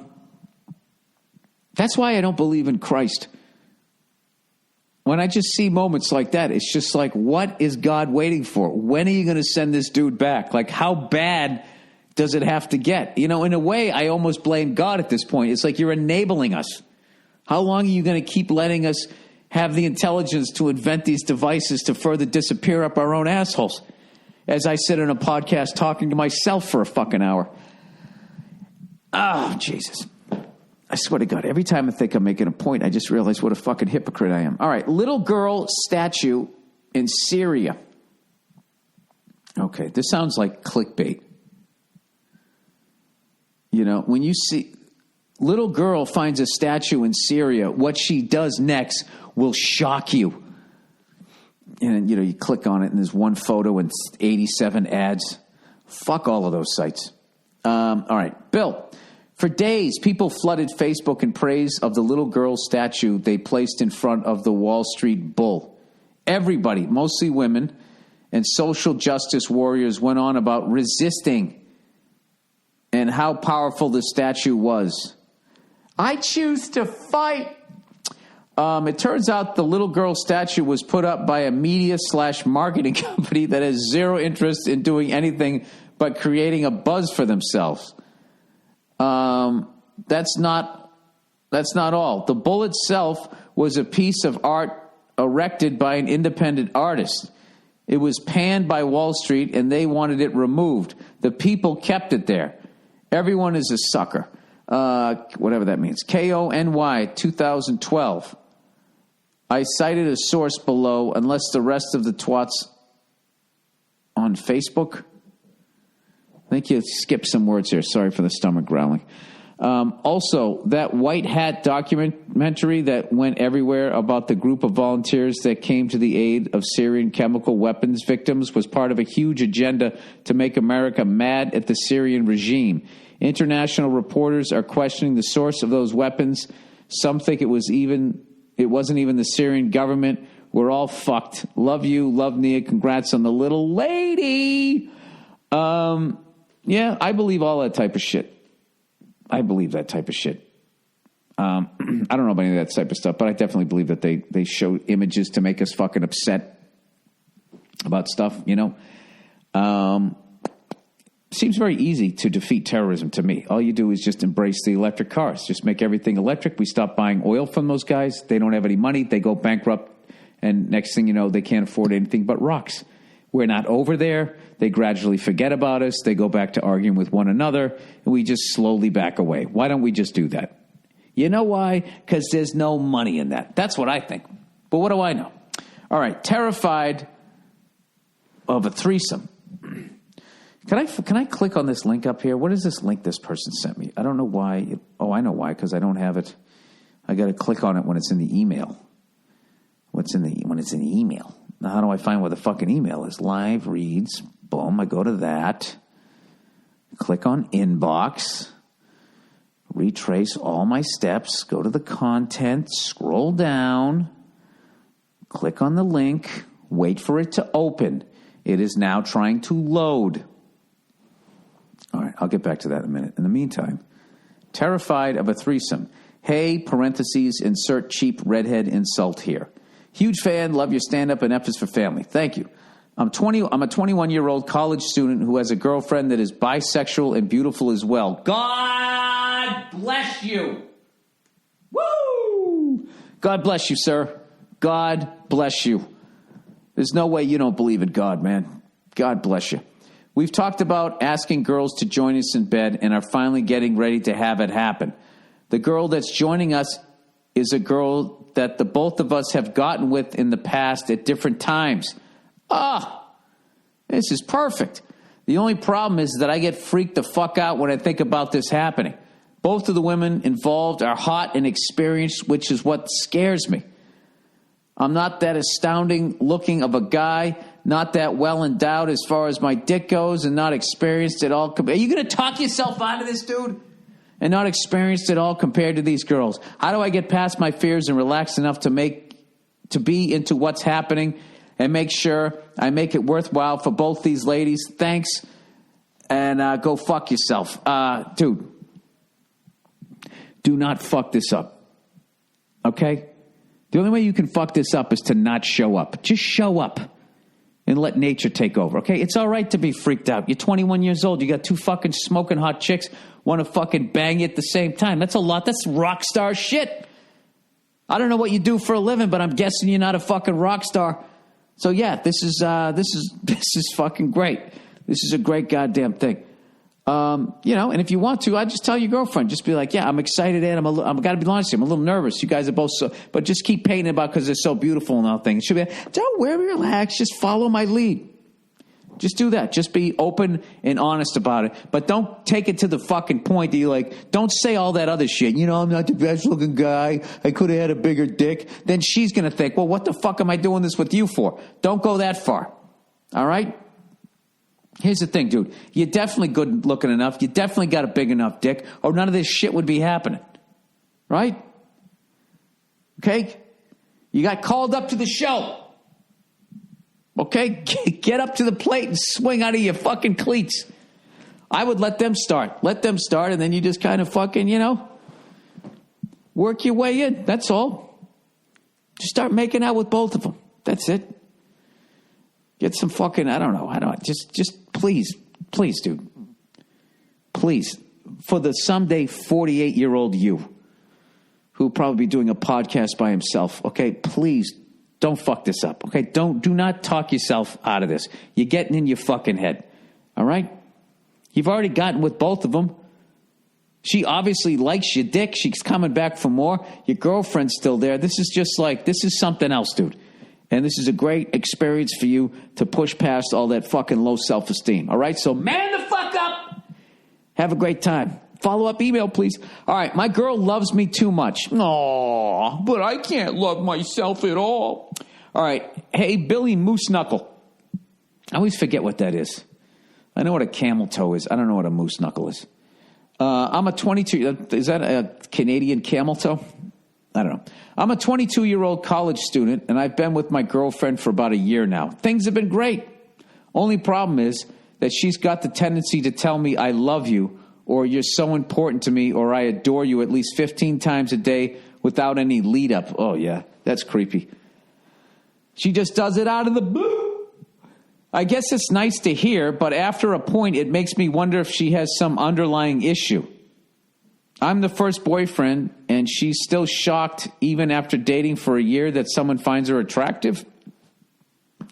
B: why I don't believe in Christ. When I just see moments like that, it's just like, what is God waiting for? When are you going to send this dude back? Like, how bad does it have to get? In a way, I almost blame God at this point. It's like you're enabling us. How long are you going to keep letting us have the intelligence to invent these devices to further disappear up our own assholes? As I sit on a podcast talking to myself for a fucking hour. Oh, Jesus. I swear to God, every time I think I'm making a point, I just realize what a fucking hypocrite I am. All right, little girl statue in Syria. Okay, this sounds like clickbait. When you see little girl finds a statue in Syria, what she does next will shock you. And, you click on it and there's one photo and 87 ads. Fuck all of those sites. All right, Bill. For days, people flooded Facebook in praise of the little girl statue they placed in front of the Wall Street Bull. Everybody, mostly women and social justice warriors, went on about resisting and how powerful the statue was. I choose to fight. It turns out the little girl statue was put up by a media/marketing company that has zero interest in doing anything but creating a buzz for themselves. That's not all. The bull itself was a piece of art erected by an independent artist. It was panned by Wall Street and they wanted it removed. The people kept it there. Everyone is a sucker. Whatever that means. KONY 2012. I cited a source below, unless the rest of the twats on Facebook. I think you skipped some words here. Sorry for the stomach growling. Also, that White Hat documentary that went everywhere about the group of volunteers that came to the aid of Syrian chemical weapons victims was part of a huge agenda to make America mad at the Syrian regime. International reporters are questioning the source of those weapons. Some think it wasn't even the Syrian government. We're all fucked. Love you. Love Nia. Congrats on the little lady. Yeah, I believe all that type of shit. I believe that type of shit. I don't know about any of that type of stuff, but I definitely believe that they show images to make us fucking upset about stuff, you know. Seems very easy to defeat terrorism to me. All you do is just embrace the electric cars. Just make everything electric. We stop buying oil from those guys. They don't have any money. They go bankrupt. And next thing you know, they can't afford anything but rocks. We're not over there. They gradually forget about us. They go back to arguing with one another. And we just slowly back away. Why don't we just do that? You know why? Because there's no money in that. That's what I think. But what do I know? All right. Terrified of a threesome. Can I click on this link up here? What is this link this person sent me? I don't know why. I know why, because I don't have it. I got to click on it when it's in the email. When it's in the email. Now, how do I find where the fucking email is? Live reads. Boom. I go to that. Click on inbox. Retrace all my steps. Go to the content. Scroll down. Click on the link. Wait for it to open. It is now trying to load. All right, I'll get back to that in a minute. In the meantime, terrified of a threesome. Hey, parentheses, insert cheap redhead insult here. Huge fan, love your stand-up and F is for family. Thank you. I'm a 21-year-old college student who has a girlfriend that is bisexual and beautiful as well. God bless you. Woo! God bless you, sir. God bless you. There's no way you don't believe in God, man. God bless you. We've talked about asking girls to join us in bed and are finally getting ready to have it happen. The girl that's joining us is a girl that the both of us have gotten with in the past at different times. This is perfect. The only problem is that I get freaked the fuck out when I think about this happening. Both of the women involved are hot and experienced, which is what scares me. I'm not that astounding looking of a guy, not that well endowed as far as my dick goes, and not experienced at all. Are you going to talk yourself out of this, dude? And not experienced at all compared to these girls. How do I get past my fears and relax enough to be into what's happening and make sure I make it worthwhile for both these ladies? Thanks, and go fuck yourself. Dude, do not fuck this up, okay? The only way you can fuck this up is to not show up. Just show up and let nature take over, okay? It's all right to be freaked out. You're 21 years old. You got two fucking smoking hot chicks want to fucking bang you at the same time. That's a lot. That's rock star shit. I don't know what you do for a living, but I'm guessing you're not a fucking rock star. So yeah, this is fucking great. This is a great goddamn thing. And if you want to, I'd just tell your girlfriend. Just be like, yeah, I'm excited and I'm got to be honest with you, I'm a little nervous. You guys are both but just keep painting about because they're so beautiful and all things. She'll be like, don't worry, relax. Just follow my lead. Just do that. Just be open and honest about it. But don't take it to the fucking point that you're like, don't say all that other shit. You know, I'm not the best looking guy. I could have had a bigger dick. Then she's going to think, well, what the fuck am I doing this with you for? Don't go that far. All right? Here's the thing, dude. You're definitely good looking enough. You definitely got a big enough dick, or none of this shit would be happening. Right? Okay? You got called up to the show. Okay? Get up to the plate and swing out of your fucking cleats. I would let them start. Let them start, and then you just kind of fucking, work your way in. That's all. Just start making out with both of them. That's it. Get some fucking, I don't know. Just please, dude. Please, for the someday 48-year-old you who'll probably be doing a podcast by himself, okay, please don't fuck this up, okay? Do not talk yourself out of this. You're getting in your fucking head, all right? You've already gotten with both of them. She obviously likes your dick. She's coming back for more. Your girlfriend's still there. This is just like, this is something else, dude. And this is a great experience for you to push past all that fucking low self-esteem. All right? So man the fuck up. Have a great time. Follow-up email, please. All right. My girl loves me too much. Aw, but I can't love myself at all. All right. Hey, Billy Moose Knuckle. I always forget what that is. I know what a camel toe is. I don't know what a moose knuckle is. I'm a 22... Is that a Canadian camel toe? I don't know. I'm a 22-year-old college student, and I've been with my girlfriend for about a year now. Things have been great. Only problem is that she's got the tendency to tell me I love you, or you're so important to me, or I adore you at least 15 times a day without any lead up. Oh, yeah, that's creepy. She just does it out of the blue. I guess it's nice to hear, but after a point, it makes me wonder if she has some underlying issue. I'm the first boyfriend, and she's still shocked, even after dating for a year, that someone finds her attractive.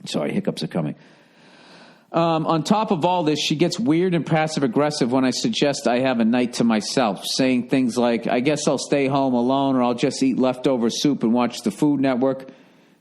B: Sorry, hiccups are coming. On top of all this, she gets weird and passive-aggressive when I suggest I have a night to myself, saying things like, I guess I'll stay home alone, or I'll just eat leftover soup and watch the Food Network.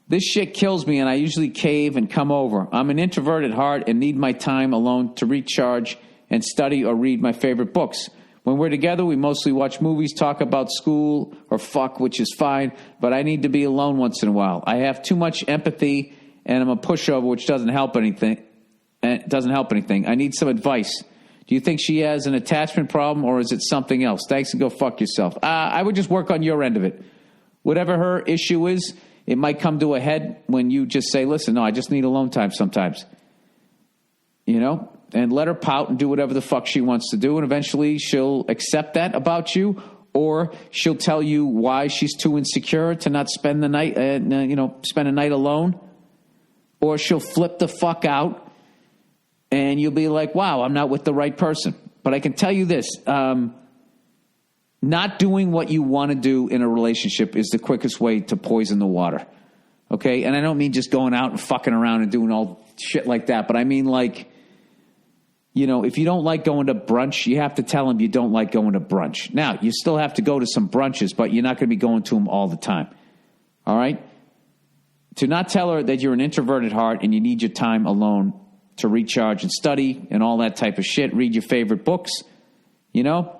B: This shit kills me, and I usually cave and come over. I'm an introvert at heart and need my time alone to recharge and study or read my favorite books. When we're together, we mostly watch movies, talk about school, or fuck, which is fine, but I need to be alone once in a while. I have too much empathy, and I'm a pushover, which doesn't help anything. I need some advice. Do you think she has an attachment problem, or is it something else? Thanks, and go fuck yourself. I would just work on your end of it. Whatever her issue is, it might come to a head when you just say, listen, no, I just need alone time sometimes. You know? And let her pout and do whatever the fuck she wants to do. And eventually she'll accept that about you. Or she'll tell you why she's too insecure to not spend the night, spend a night alone. Or she'll flip the fuck out. And you'll be like, wow, I'm not with the right person. But I can tell you this. Not doing what you want to do in a relationship is the quickest way to poison the water. Okay? And I don't mean just going out and fucking around and doing all shit like that. But I mean like, you know, if you don't like going to brunch, you have to tell them you don't like going to brunch. Now, you still have to go to some brunches, but you're not going to be going to them all the time. All right? To not tell her that you're an introvert at heart and you need your time alone to recharge and study and all that type of shit. Read your favorite books, you know?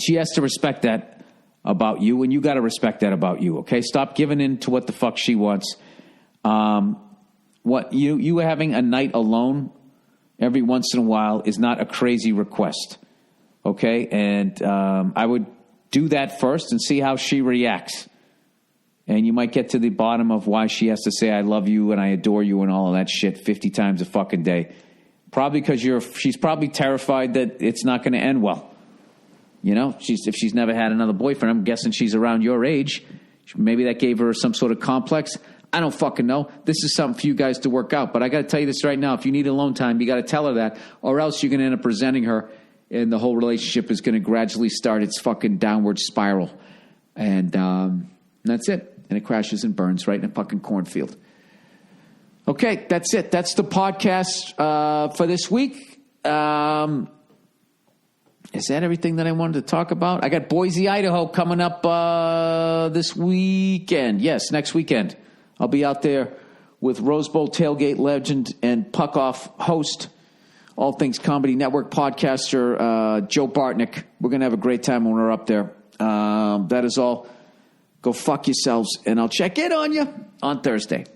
B: She has to respect that about you, and you got to respect that about you, okay? Stop giving in to what the fuck she wants. What you having a night alone every once in a while is not a crazy request, okay? And I would do that first and see how she reacts. And you might get to the bottom of why she has to say I love you and I adore you and all of that shit 50 times a fucking day. Probably because she's probably terrified that it's not going to end well. You know, if she's never had another boyfriend, I'm guessing she's around your age. Maybe that gave her some sort of complex. I don't fucking know. This is something for you guys to work out. But I got to tell you this right now. If you need alone time, you got to tell her that. Or else you're going to end up presenting her and the whole relationship is going to gradually start its fucking downward spiral. And that's it. And it crashes and burns right in a fucking cornfield. Okay, that's it. That's the podcast for this week. Is that everything that I wanted to talk about? I got Boise, Idaho coming up this weekend. Yes, next weekend. I'll be out there with Rose Bowl tailgate legend and Puck Off host, All Things Comedy Network podcaster, Joe Bartnick. We're going to have a great time when we're up there. That is all. Go fuck yourselves, and I'll check in on you on Thursday.